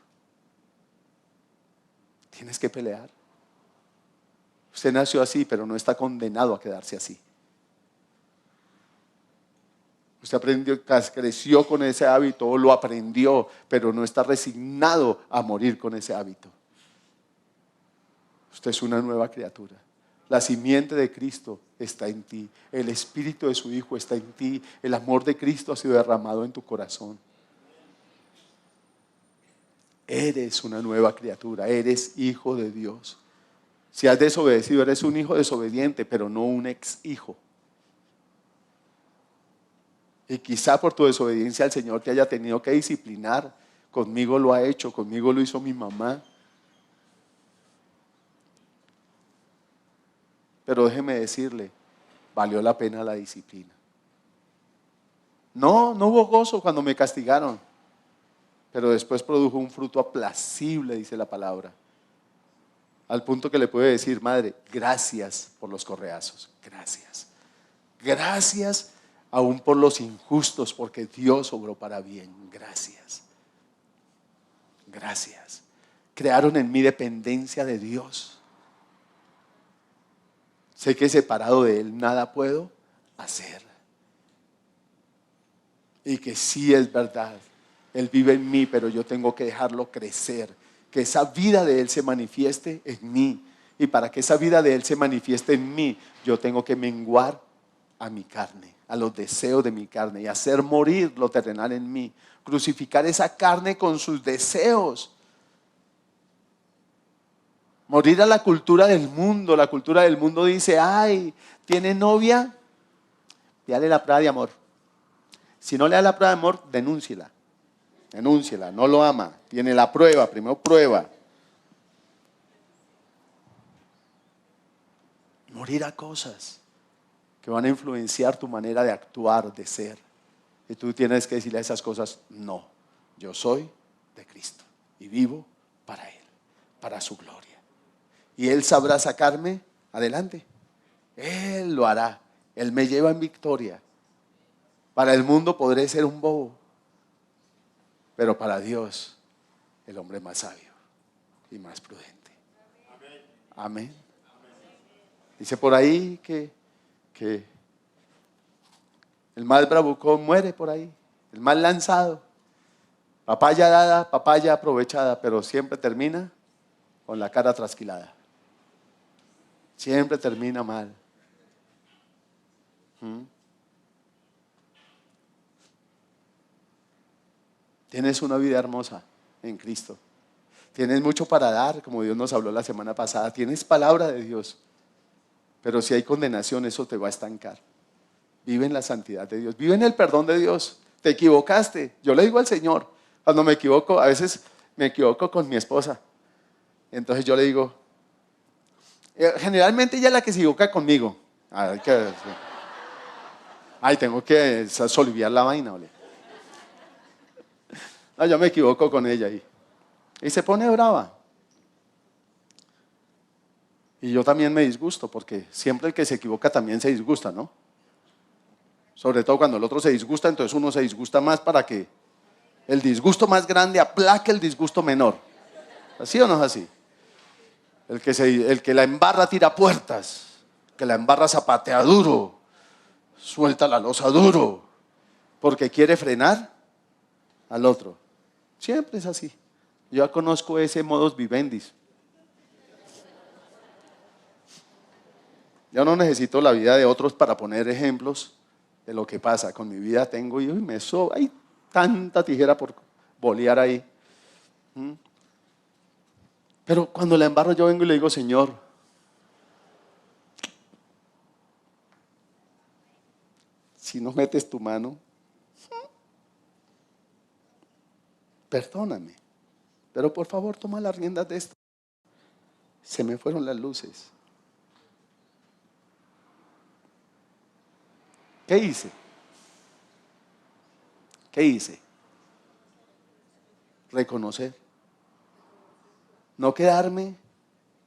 Tienes que pelear. Usted nació así, pero no está condenado a quedarse así. Usted aprendió, creció con ese hábito o lo aprendió, pero no está resignado a morir con ese hábito. Usted es una nueva criatura. La simiente de Cristo está en ti. El espíritu de su Hijo está en ti. El amor de Cristo ha sido derramado en tu corazón. Eres una nueva criatura. Eres hijo de Dios. Si has desobedecido, eres un hijo desobediente, pero no un ex hijo. Y quizá por tu desobediencia al Señor te haya tenido que disciplinar. Conmigo lo ha hecho, conmigo lo hizo mi mamá. Pero déjeme decirle, valió la pena la disciplina. No hubo gozo cuando me castigaron, pero después produjo un fruto apacible, dice la palabra. Al punto que le puede decir, madre, gracias por los correazos, gracias. Gracias aún por los injustos, porque Dios obró para bien, gracias. Gracias. Crearon en mí dependencia de Dios. Sé que separado de Él nada puedo hacer. Y que sí es verdad, Él vive en mí, pero yo tengo que dejarlo crecer. Que esa vida de Él se manifieste en mí. Y para que esa vida de Él se manifieste en mí, yo tengo que menguar a mi carne, a los deseos de mi carne y hacer morir lo terrenal en mí. Crucificar esa carne con sus deseos. Morir a la cultura del mundo. La cultura del mundo dice, ay, ¿tiene novia? Dale la prueba de amor. Si no le da la prueba de amor, denúnciela. Denúnciela, no lo ama. Tiene la prueba, primero prueba. Morir a cosas que van a influenciar tu manera de actuar, de ser. Y tú tienes que decirle a esas cosas, no, yo soy de Cristo y vivo para Él, para su gloria. Y Él sabrá sacarme adelante. Él lo hará. Él me lleva en victoria. Para el mundo podré ser un bobo, pero para Dios, el hombre más sabio y más prudente. Amén. Dice por ahí que el más bravucón muere por ahí, el más lanzado. Papaya dada, papaya aprovechada, pero siempre termina con la cara trasquilada. Siempre termina mal. Tienes una vida hermosa en Cristo. Tienes mucho para dar, como Dios nos habló la semana pasada. Tienes palabra de Dios. Pero si hay condenación, eso te va a estancar. Vive en la santidad de Dios. Vive en el perdón de Dios. Te equivocaste. Yo le digo al Señor, cuando me equivoco, a veces me equivoco con mi esposa. Entonces yo le digo, generalmente ella es la que se equivoca conmigo. Tengo que soliviar la vaina, ¿vale? No, yo me equivoco con ella y se pone brava. Y yo también me disgusto, porque siempre el que se equivoca también se disgusta, ¿no? Sobre todo cuando el otro se disgusta, entonces uno se disgusta más para que el disgusto más grande aplaque el disgusto menor. ¿Así o no es así? El que la embarra tira puertas, que la embarra zapatea duro, suelta la losa duro, porque quiere frenar al otro. Siempre es así. Yo ya conozco ese modus vivendi. Yo no necesito la vida de otros para poner ejemplos de lo que pasa. Con mi vida tengo y me sobra. Hay tanta tijera por bolear ahí. Pero cuando la embarro yo vengo y le digo, Señor, si no metes tu mano, perdóname. Pero por favor, toma las riendas de esto. Se me fueron las luces. ¿Qué hice? ¿Qué hice? Reconocer. No quedarme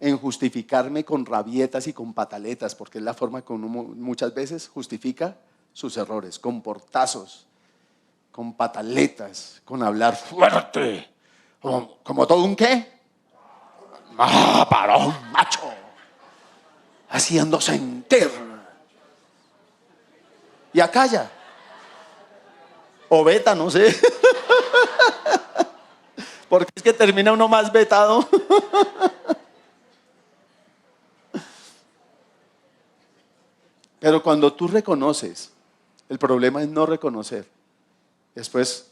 en justificarme con rabietas y con pataletas, porque es la forma que uno muchas veces justifica sus errores, con portazos, con pataletas, con hablar fuerte, como todo un ¿qué? Varón, macho, haciendo sentir. Y acalla. O beta, no sé. Porque es que termina uno más vetado. Pero cuando tú reconoces, el problema es no reconocer. Después,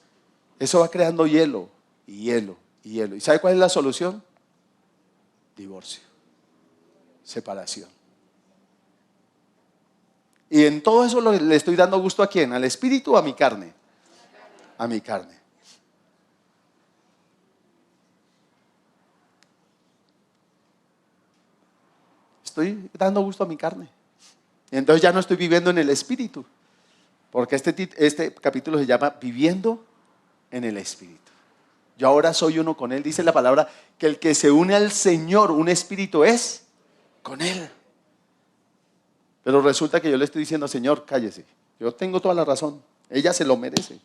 eso va creando hielo, y hielo, y hielo. ¿Y sabe cuál es la solución? Divorcio, separación. Y en todo eso le estoy dando gusto ¿a quién? ¿Al espíritu o a mi carne? A mi carne. Estoy dando gusto a mi carne. Y entonces ya no estoy viviendo en el espíritu. Porque este capítulo se llama Viviendo en el Espíritu. Yo ahora soy uno con Él. Dice la palabra que el que se une al Señor, un espíritu es con Él. Pero resulta que yo le estoy diciendo, Señor, cállese. Yo tengo toda la razón. Ella se lo merece.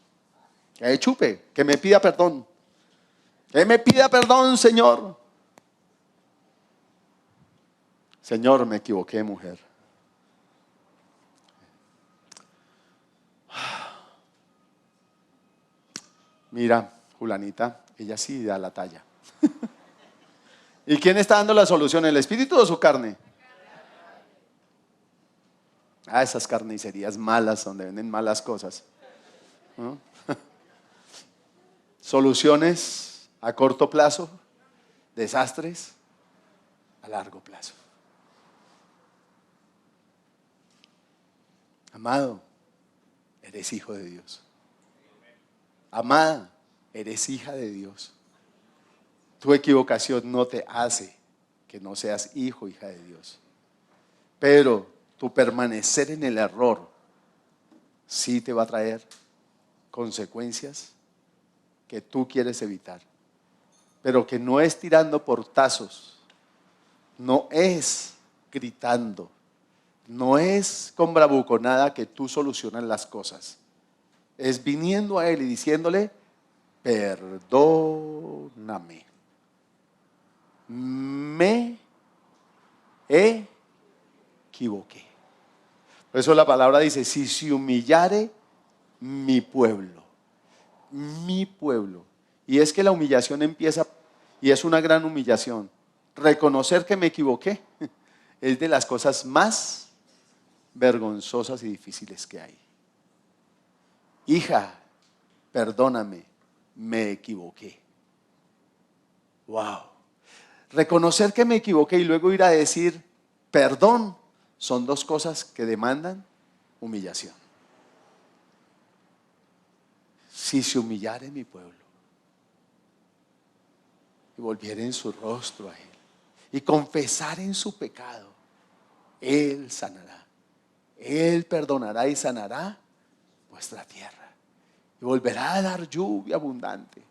Que chupe, que me pida perdón. Que me pida perdón, Señor. Señor, me equivoqué, mujer. Mira, Julanita, ella sí da la talla. ¿Y quién está dando la solución? ¿El espíritu o su carne? Esas carnicerías malas donde venden malas cosas, ¿no? Soluciones a corto plazo, desastres a largo plazo. Amado, eres hijo de Dios. Amada, eres hija de Dios. Tu equivocación no te hace que no seas hijo o hija de Dios. Pero tu permanecer en el error sí te va a traer consecuencias que tú quieres evitar. Pero que no es tirando portazos, no es gritando, no es con bravuconada que tú solucionas las cosas. Es viniendo a Él y diciéndole, perdóname. Me equivoqué. Por eso la palabra dice, si se humillare mi pueblo. Mi pueblo. Y es que la humillación empieza, y es una gran humillación. Reconocer que me equivoqué es de las cosas más vergonzosas y difíciles que hay. Hija, perdóname, me equivoqué. Wow. Reconocer que me equivoqué y luego ir a decir perdón son dos cosas que demandan humillación. Si se humillare mi pueblo y volviera en su rostro a Él y confesar en su pecado, Él sanará. Él perdonará y sanará vuestra tierra y volverá a dar lluvia abundante.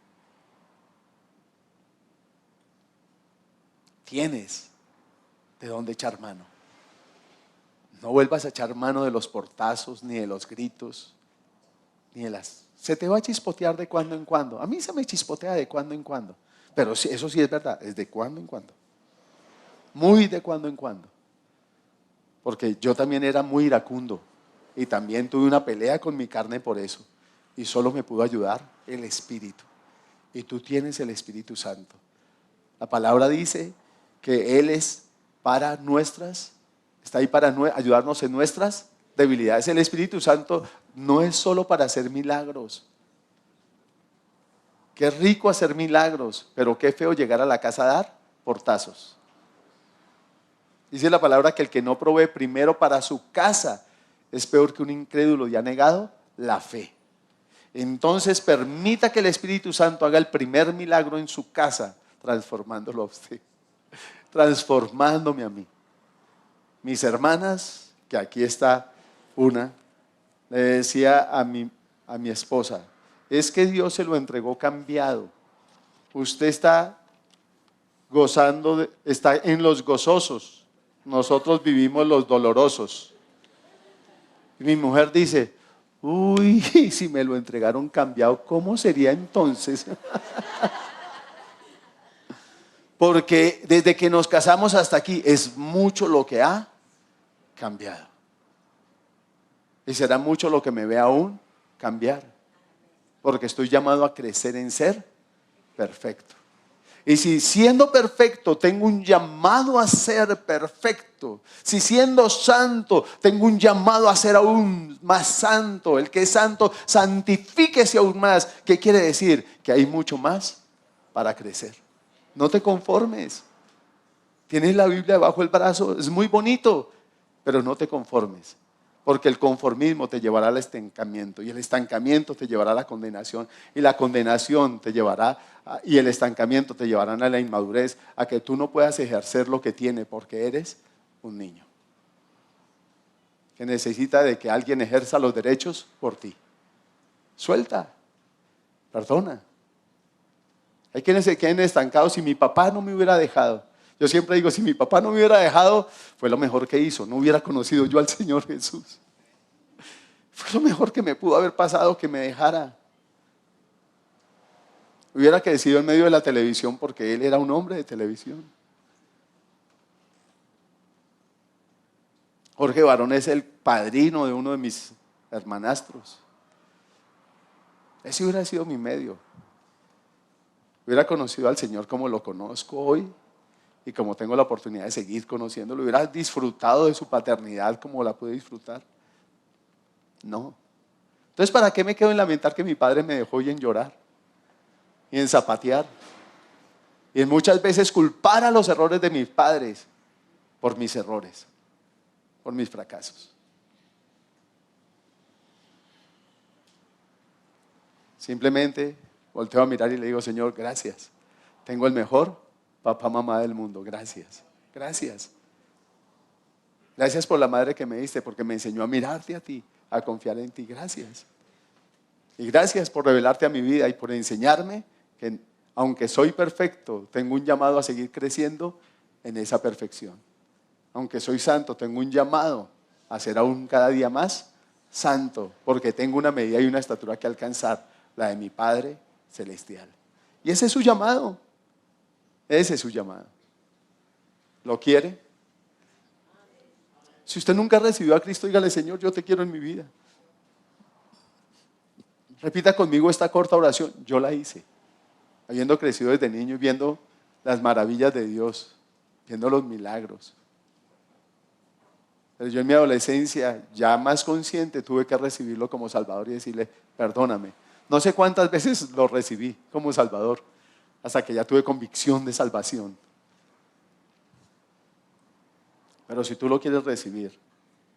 Tienes de dónde echar mano. No vuelvas a echar mano de los portazos, ni de los gritos, ni de las... Se te va a chispotear de cuando en cuando. A mí se me chispotea de cuando en cuando. Pero eso sí es verdad, es de cuando en cuando. Muy de cuando en cuando. Porque yo también era muy iracundo. Y también tuve una pelea con mi carne por eso. Y solo me pudo ayudar el Espíritu. Y tú tienes el Espíritu Santo. La palabra dice que Él es para nuestras, está ahí para ayudarnos en nuestras debilidades. El Espíritu Santo no es solo para hacer milagros. Qué rico hacer milagros, pero qué feo llegar a la casa a dar portazos. Dice la palabra que el que no provee primero para su casa es peor que un incrédulo y ha negado la fe. Entonces permita que el Espíritu Santo haga el primer milagro en su casa, transformándolo a usted, transformándome a mí. Mis hermanas, que aquí está una, le decía a mi esposa, es que Dios se lo entregó cambiado. Usted está está en los gozosos. Nosotros vivimos los dolorosos. Y mi mujer dice, uy, si me lo entregaron cambiado, ¿cómo sería entonces? Porque desde que nos casamos hasta aquí es mucho lo que ha cambiado. Y será mucho lo que me ve aún cambiar. Porque estoy llamado a crecer en ser perfecto. Y si siendo perfecto tengo un llamado a ser perfecto, si siendo santo tengo un llamado a ser aún más santo, el que es santo, santifíquese aún más. ¿Qué quiere decir? Que hay mucho más para crecer. No te conformes. Tienes la Biblia bajo el brazo, es muy bonito, pero no te conformes. Porque el conformismo te llevará al estancamiento y el estancamiento te llevará a la condenación y la condenación te llevará y el estancamiento te llevarán a la inmadurez, a que tú no puedas ejercer lo que tienes porque eres un niño que necesita de que alguien ejerza los derechos por ti. Suelta, perdona. Hay quienes se queden estancados. Si mi papá no me hubiera dejado, yo siempre digo, si mi papá no me hubiera dejado, fue lo mejor que hizo. No hubiera conocido yo al Señor Jesús. Fue lo mejor que me pudo haber pasado, que me dejara. Hubiera crecido en medio de la televisión porque él era un hombre de televisión. Jorge Barón es el padrino de uno de mis hermanastros. Ese hubiera sido mi medio. Hubiera conocido al Señor como lo conozco hoy. Y como tengo la oportunidad de seguir conociéndolo, hubiera disfrutado de su paternidad como la pude disfrutar. No. Entonces, ¿para qué me quedo en lamentar que mi padre me dejó y en llorar? Y en zapatear. Y en muchas veces culpar a los errores de mis padres por mis errores, por mis fracasos. Simplemente volteo a mirar y le digo, Señor, gracias. Tengo el mejor papá, mamá del mundo, gracias, gracias. Gracias por la madre que me diste, porque me enseñó a mirarte a ti, a confiar en ti, gracias. Y gracias por revelarte a mi vida y por enseñarme que aunque soy perfecto, tengo un llamado a seguir creciendo en esa perfección. Aunque soy santo, tengo un llamado a ser aún cada día más santo, porque tengo una medida y una estatura que alcanzar, la de mi Padre Celestial. Y ese es su llamado. Ese es su llamado. ¿Lo quiere? Si usted nunca recibió a Cristo, dígale, Señor, yo te quiero en mi vida. Repita conmigo esta corta oración. Yo la hice, habiendo crecido desde niño y viendo las maravillas de Dios, viendo los milagros. Pero yo en mi adolescencia, ya más consciente, tuve que recibirlo como Salvador y decirle, perdóname. No sé cuántas veces lo recibí como Salvador, hasta que ya tuve convicción de salvación. Pero si tú lo quieres recibir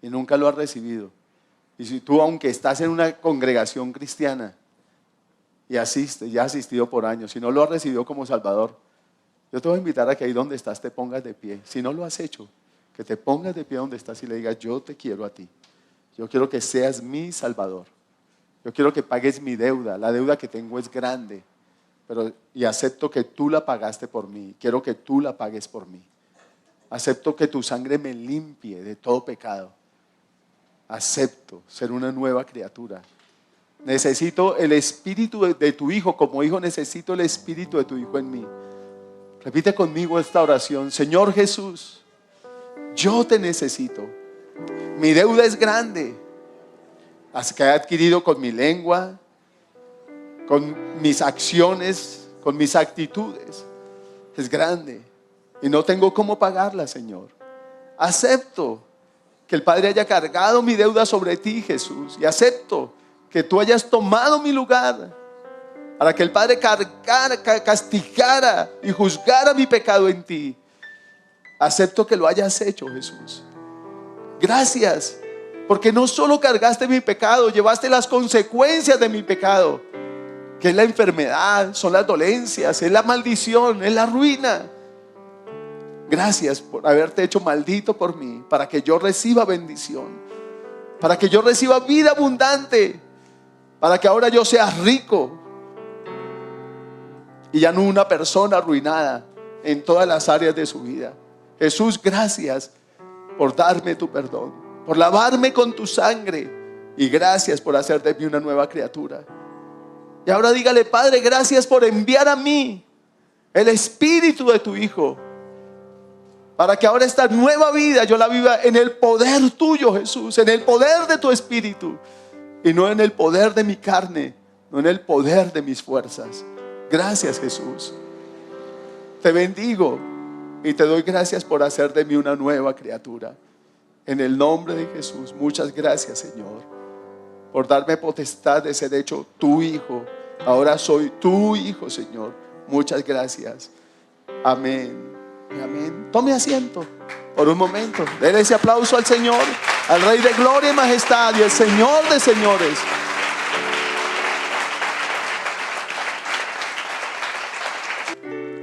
y nunca lo has recibido, y si tú, aunque estás en una congregación cristiana y asistes, ya has asistido por años, si no lo has recibido como Salvador, yo te voy a invitar a que ahí donde estás te pongas de pie. Si no lo has hecho, que te pongas de pie donde estás y le digas, yo te quiero a ti. Yo quiero que seas mi Salvador. Yo quiero que pagues mi deuda. La deuda que tengo es grande. Y acepto que tú la pagaste por mí. Quiero que tú la pagues por mí. Acepto que tu sangre me limpie de todo pecado. Acepto ser una nueva criatura. Necesito el espíritu de tu Hijo. Como hijo necesito el espíritu de tu Hijo en mí. Repite conmigo esta oración. Señor Jesús, yo te necesito. Mi deuda es grande. Así que he adquirido con mi lengua, con mis acciones, con mis actitudes. Es grande. Y no tengo cómo pagarla, Señor. Acepto que el Padre haya cargado mi deuda sobre ti, Jesús. Y acepto que tú hayas tomado mi lugar para que el Padre cargara, castigara y juzgara mi pecado en ti. Acepto que lo hayas hecho, Jesús. Gracias, porque no solo cargaste mi pecado, llevaste las consecuencias de mi pecado, que es la enfermedad, son las dolencias, es la maldición, es la ruina. Gracias por haberte hecho maldito por mí, para que yo reciba bendición, para que yo reciba vida abundante, para que ahora yo sea rico y ya no una persona arruinada, en todas las áreas de su vida. Jesús, gracias por darme tu perdón, por lavarme con tu sangre, y gracias por hacer de mí una nueva criatura. Y ahora dígale: Padre, gracias por enviar a mí el Espíritu de tu Hijo, para que ahora esta nueva vida yo la viva en el poder tuyo, Jesús, en el poder de tu Espíritu, y no en el poder de mi carne, no en el poder de mis fuerzas. Gracias, Jesús. Te bendigo y te doy gracias por hacer de mí una nueva criatura. En el nombre de Jesús, muchas gracias, Señor, por darme potestad de ser hecho tu hijo. Ahora soy tu hijo, Señor. Muchas gracias. Amén. Amén. Tome asiento por un momento. Dele ese aplauso al Señor, al Rey de gloria y majestad y el Señor de señores.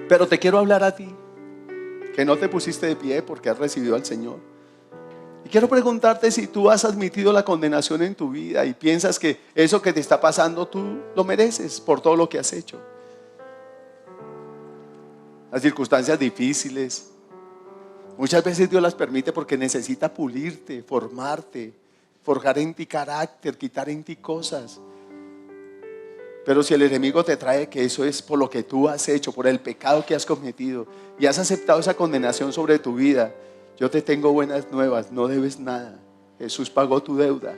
Pero te quiero hablar a ti, que no te pusiste de pie porque has recibido al Señor. Y quiero preguntarte si tú has admitido la condenación en tu vida y piensas que eso que te está pasando tú lo mereces por todo lo que has hecho. Las circunstancias difíciles, muchas veces Dios las permite porque necesita pulirte, formarte, forjar en ti carácter, quitar en ti cosas. Pero si el enemigo te trae que eso es por lo que tú has hecho, por el pecado que has cometido, y has aceptado esa condenación sobre tu vida, yo te tengo buenas nuevas: no debes nada. Jesús pagó tu deuda.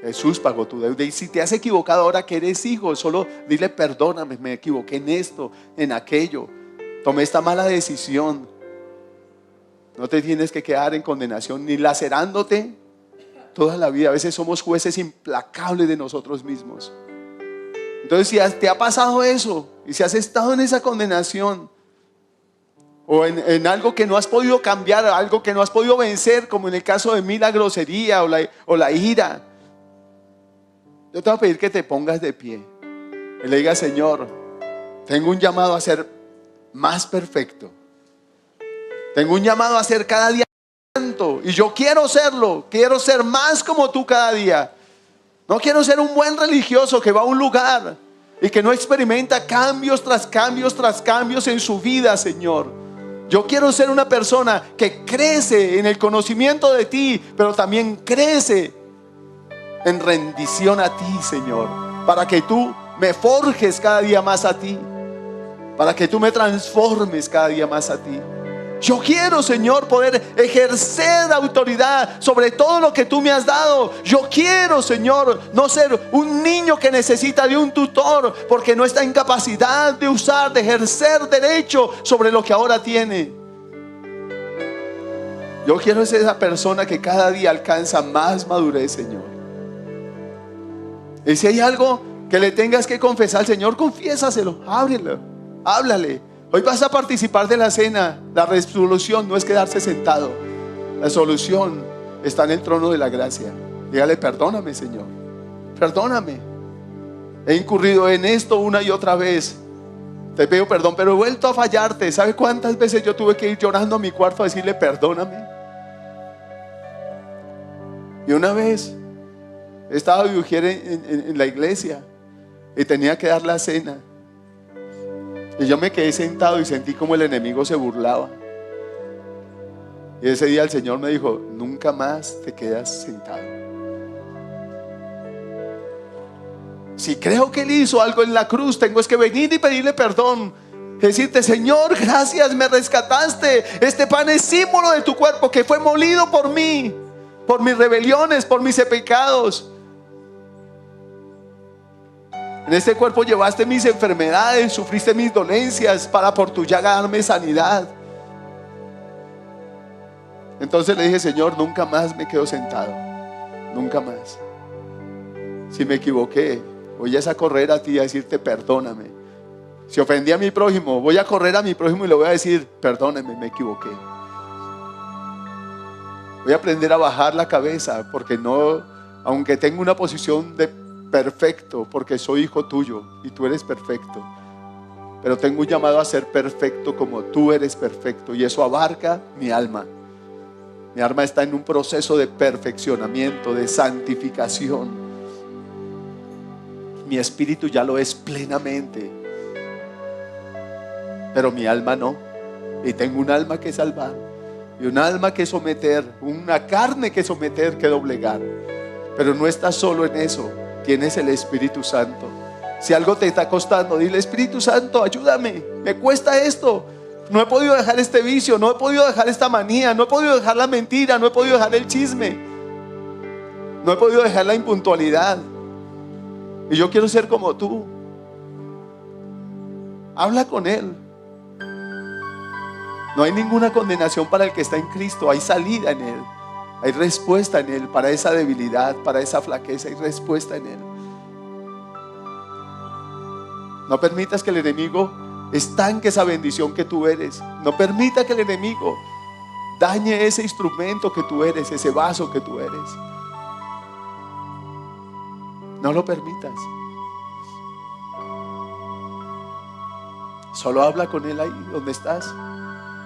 Jesús pagó tu deuda. Y si te has equivocado ahora que eres hijo, solo dile: perdóname, me equivoqué en esto, en aquello, tomé esta mala decisión. No te tienes que quedar en condenación ni lacerándote toda la vida. A veces somos jueces implacables de nosotros mismos. Entonces, si te ha pasado eso y si has estado en esa condenación o en algo que no has podido cambiar, algo que no has podido vencer, como en el caso de mí, la grosería o la ira, yo te voy a pedir que te pongas de pie y le digas: Señor, tengo un llamado a ser más perfecto. Tengo un llamado a ser cada día santo, y yo quiero serlo. Quiero ser más como tú cada día. No quiero ser un buen religioso que va a un lugar y que no experimenta cambios tras cambios tras cambios en su vida, Señor. Yo quiero ser una persona que crece en el conocimiento de ti, pero también crece en rendición a ti, Señor, para que tú me forjes cada día más a ti, para que tú me transformes cada día más a ti. Yo quiero, Señor, poder ejercer autoridad sobre todo lo que tú me has dado. Yo quiero, Señor, no ser un niño que necesita de un tutor porque no está en capacidad de usar, de ejercer derecho sobre lo que ahora tiene. Yo quiero ser esa persona que cada día alcanza más madurez, Señor. Y si hay algo que le tengas que confesar al Señor, confiésaselo, ábrelo, háblale. Hoy vas a participar de la cena. La resolución no es quedarse sentado. La solución está en el trono de la gracia. Dígale: perdóname, Señor, perdóname. He incurrido en esto una y otra vez. Te pido perdón, pero he vuelto a fallarte. ¿Sabe cuántas veces yo tuve que ir llorando a mi cuarto a decirle: perdóname? Y una vez estaba de ujier en la iglesia y tenía que dar la cena. Y yo me quedé sentado y sentí como el enemigo se burlaba. Y ese día el Señor me dijo: nunca más te quedas sentado. Si creo que Él hizo algo en la cruz, tengo es que venir y pedirle perdón. Decirte: Señor, gracias, me rescataste. Este pan es símbolo de tu cuerpo que fue molido por mí, por mis rebeliones, por mis pecados. En este cuerpo llevaste mis enfermedades, sufriste mis dolencias, para por tu llaga darme sanidad. Entonces le dije: Señor, nunca más me quedo sentado, nunca más. Si me equivoqué, voy a correr a ti a decirte: perdóname. Si ofendí a mi prójimo, voy a correr a mi prójimo y le voy a decir: perdóname, me equivoqué. Voy a aprender a bajar la cabeza, porque no, aunque tengo una posición de perfecto, porque soy hijo tuyo y tú eres perfecto, pero tengo un llamado a ser perfecto como tú eres perfecto, y eso abarca mi alma. Mi alma está en un proceso de perfeccionamiento, de santificación. Mi espíritu ya lo es plenamente, pero mi alma no. Y tengo un alma que salvar, y un alma que someter, una carne que someter, que doblegar. Pero no estás solo en eso, tienes el Espíritu Santo. Si algo te está costando, dile: Espíritu Santo, ayúdame, me cuesta esto. No he podido dejar este vicio, no he podido dejar esta manía, no he podido dejar la mentira, no he podido dejar el chisme, no he podido dejar la impuntualidad. Y yo quiero ser como tú. Habla con Él. No hay ninguna condenación para el que está en Cristo. Hay salida en Él, hay respuesta en Él para esa debilidad, para esa flaqueza. Hay respuesta en Él. No permitas que el enemigo estanque esa bendición que tú eres. No permita que el enemigo dañe ese instrumento que tú eres, ese vaso que tú eres. No lo permitas. Solo habla con Él ahí donde estás.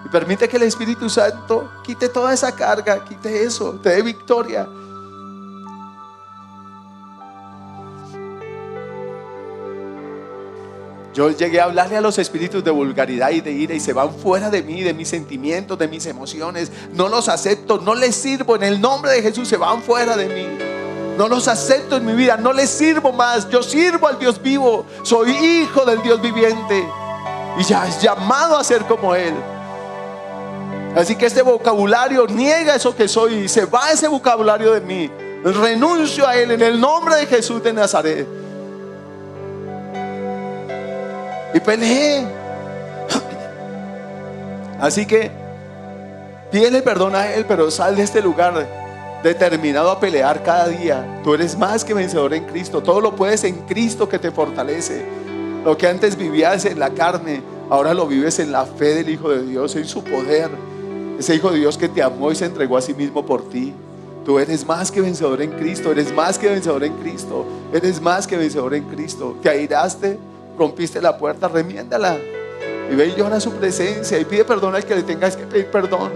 Y permite que el Espíritu Santo quite toda esa carga, quite eso, te dé victoria. Yo llegué a hablarle a los espíritus de vulgaridad y de ira, y se van fuera de mí, de mis sentimientos, de mis emociones. No los acepto, no les sirvo. En el nombre de Jesús, se van fuera de mí. No los acepto en mi vida, no les sirvo más. Yo sirvo al Dios vivo, soy hijo del Dios viviente, y ya es llamado a ser como Él. Así que este vocabulario niega eso que soy, y se va ese vocabulario de mí. Renuncio a él en el nombre de Jesús de Nazaret. Y peleé. Así que pídele perdón a Él, pero sal de este lugar determinado a pelear cada día. Tú eres más que vencedor en Cristo. Todo lo puedes en Cristo que te fortalece. Lo que antes vivías en la carne, ahora lo vives en la fe del Hijo de Dios, en su poder. Ese Hijo de Dios que te amó y se entregó a sí mismo por ti. Tú eres más que vencedor en Cristo. Eres más que vencedor en Cristo. Eres más que vencedor en Cristo. Te airaste, rompiste la puerta, remiéndala y ve y llora su presencia y pide perdón al que le tengas que pedir perdón.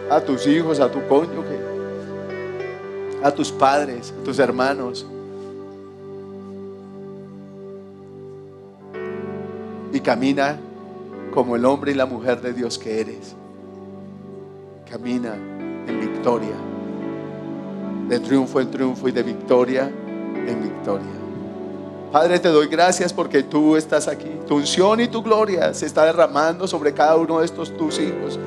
A tus hijos, a tu cónyuge, a tus padres, a tus hermanos. Y camina como el hombre y la mujer de Dios que eres. Camina en victoria, de triunfo en triunfo y de victoria en victoria. Padre, te doy gracias porque tú estás aquí. Tu unción y tu gloria se está derramando sobre cada uno de estos tus hijos.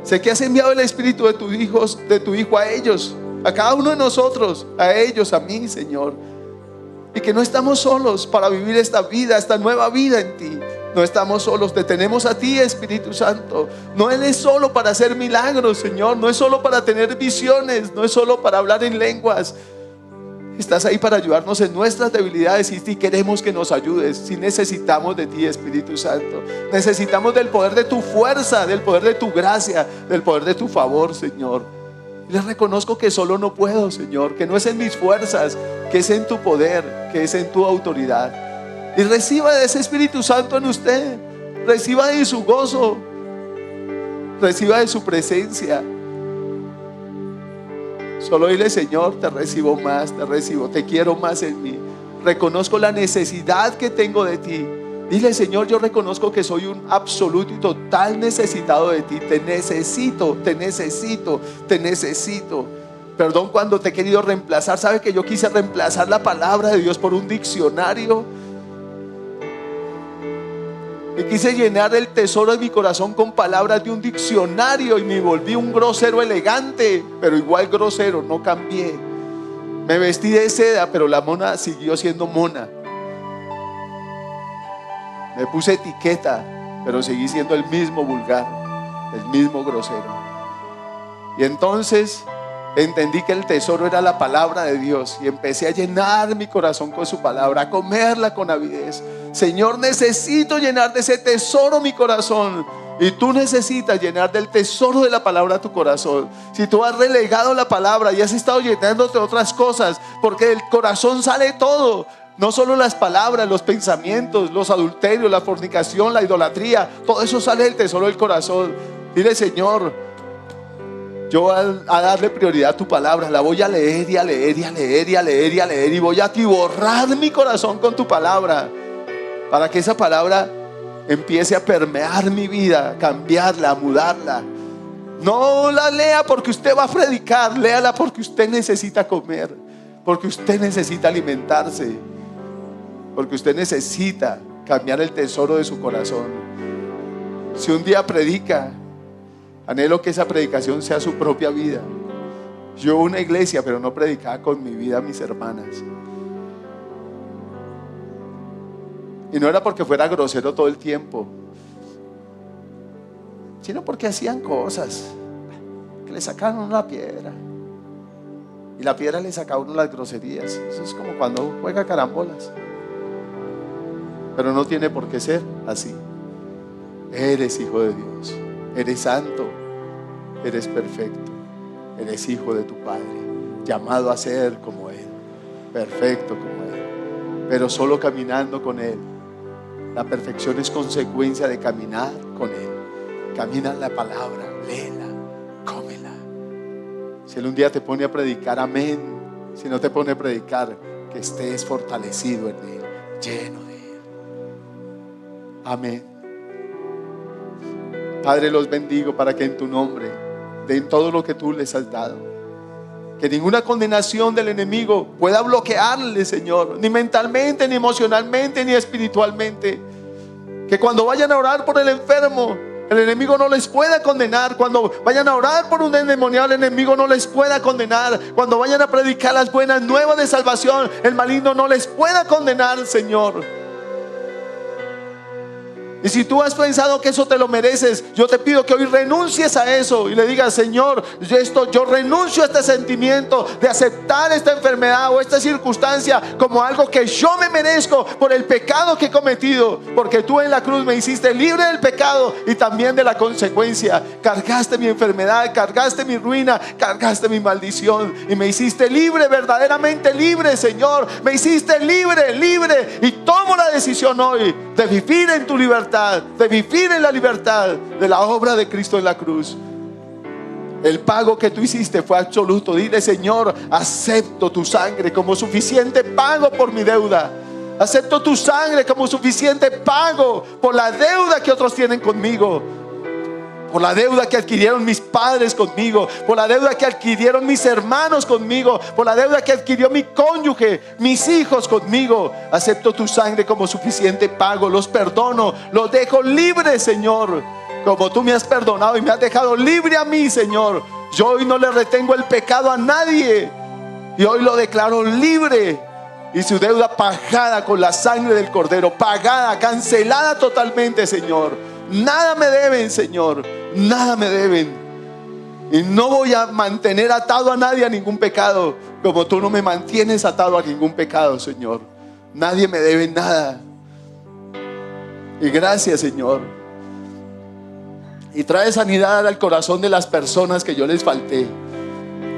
Sé que has enviado el Espíritu de tus hijos, de tu Hijo, a ellos, a cada uno de nosotros, a ellos, a mí, Señor. Y que no estamos solos para vivir esta vida, esta nueva vida en ti. No estamos solos, te tenemos a ti, Espíritu Santo. No eres solo para hacer milagros, Señor. No es solo para tener visiones, no es solo para hablar en lenguas. Estás ahí para ayudarnos en nuestras debilidades, y queremos que nos ayudes. Si necesitamos de ti, Espíritu Santo. Necesitamos del poder de tu fuerza, del poder de tu gracia, del poder de tu favor, Señor. Y les reconozco que solo no puedo, Señor, que no es en mis fuerzas, que es en tu poder, que es en tu autoridad. Y reciba de ese Espíritu Santo en usted. Reciba de su gozo, reciba de su presencia. Solo dile: Señor, te recibo más, te recibo, te quiero más en mí. Reconozco la necesidad que tengo de ti. Dile: Señor, yo reconozco que soy un absoluto y total necesitado de ti. Te necesito, te necesito, te necesito. Perdón cuando te he querido reemplazar. ¿Sabe que yo quise reemplazar la palabra de Dios por un diccionario? Y quise llenar el tesoro de mi corazón con palabras de un diccionario, y me volví un grosero elegante, pero igual grosero, no cambié. Me vestí de seda, pero la mona siguió siendo mona. Me puse etiqueta, pero seguí siendo el mismo vulgar, el mismo grosero. Y entonces entendí que el tesoro era la palabra de Dios, y empecé a llenar mi corazón con su palabra, a comerla con avidez. Señor, necesito llenar de ese tesoro mi corazón, y tú necesitas llenar del tesoro de la palabra tu corazón. Si tú has relegado la palabra y has estado llenándote de otras cosas, porque del corazón sale todo, no solo las palabras, los pensamientos, los adulterios, la fornicación, la idolatría, todo eso sale del tesoro del corazón. Dile: Señor, yo voy a darle prioridad a tu palabra. La voy a leer y a leer y a leer y a leer y a leer, y voy a atiborrar mi corazón con tu palabra, para que esa palabra empiece a permear mi vida, a cambiarla, a mudarla. No la lea porque usted va a predicar, léala porque usted necesita comer, porque usted necesita alimentarse, porque usted necesita cambiar el tesoro de su corazón. Si un día predica, anhelo que esa predicación sea su propia vida. Yo una iglesia, pero no predicaba con mi vida a mis hermanas. Y no era porque fuera grosero todo el tiempo, sino porque hacían cosas que le sacaban a uno la piedra, y la piedra le sacaba a uno las groserías. Eso es como cuando juega carambolas. Pero no tiene por qué ser así. Eres hijo de Dios, eres santo, eres perfecto, eres hijo de tu Padre, llamado a ser como Él, perfecto como Él, pero solo caminando con Él. La perfección es consecuencia de caminar con Él. Camina en la palabra, léela, cómela. Si Él un día te pone a predicar, amén. Si no te pone a predicar, que estés fortalecido en Él, lleno de Él. Amén. Padre, los bendigo para que en tu nombre den todo lo que tú les has dado. Que ninguna condenación del enemigo pueda bloquearle, Señor, ni mentalmente, ni emocionalmente, ni espiritualmente. Que cuando vayan a orar por el enfermo, el enemigo no les pueda condenar. Cuando vayan a orar por un endemoniado, el enemigo no les pueda condenar. Cuando vayan a predicar las buenas nuevas de salvación, el maligno no les pueda condenar, Señor. Y si tú has pensado que eso te lo mereces, yo te pido que hoy renuncies a eso y le digas: Señor, yo renuncio a este sentimiento de aceptar esta enfermedad o esta circunstancia como algo que yo me merezco por el pecado que he cometido, porque tú en la cruz me hiciste libre del pecado y también de la consecuencia. Cargaste mi enfermedad, cargaste mi ruina, cargaste mi maldición y me hiciste libre, verdaderamente libre, Señor. Me hiciste libre, libre, y tomo la decisión hoy de vivir en tu libertad, de vivir en la libertad de la obra de Cristo en la cruz. El pago que tú hiciste fue absoluto. Dile: Señor, acepto tu sangre como suficiente pago por mi deuda. Acepto tu sangre como suficiente pago por la deuda que otros tienen conmigo, por la deuda que adquirieron mis padres conmigo, por la deuda que adquirieron mis hermanos conmigo, por la deuda que adquirió mi cónyuge, mis hijos conmigo. Acepto tu sangre como suficiente pago. Los perdono, los dejo libres, Señor, como tú me has perdonado y me has dejado libre a mí, Señor. Yo hoy no le retengo el pecado a nadie y hoy lo declaro libre, y su deuda pagada con la sangre del Cordero, pagada, cancelada totalmente, Señor. Nada me deben, Señor, nada me deben. Y no voy a mantener atado a nadie a ningún pecado, como tú no me mantienes atado a ningún pecado, Señor. Nadie me debe nada. Y gracias, Señor. Y trae sanidad al corazón de las personas que yo les falté.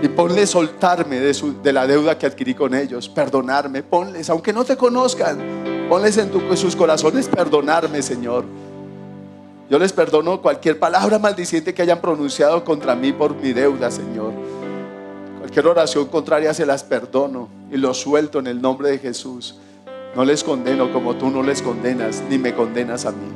Y ponles soltarme de la deuda que adquirí con ellos, perdonarme. Ponles, aunque no te conozcan, ponles en sus corazones perdonarme, Señor. Yo les perdono cualquier palabra maldiciente que hayan pronunciado contra mí por mi deuda, Señor. Cualquier oración contraria se las perdono y los suelto en el nombre de Jesús. No les condeno como tú no les condenas, ni me condenas a mí.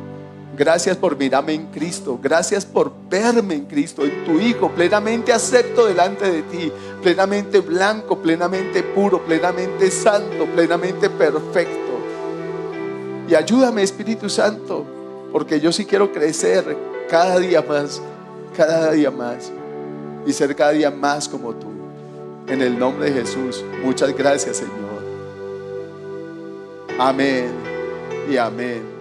Gracias por mirarme en Cristo. Gracias por verme en Cristo, en tu Hijo, plenamente acepto delante de ti, plenamente blanco, plenamente puro, plenamente santo, plenamente perfecto. Y ayúdame, Espíritu Santo, porque yo sí quiero crecer cada día más y ser cada día más como tú. En el nombre de Jesús, muchas gracias, Señor. Amén y amén.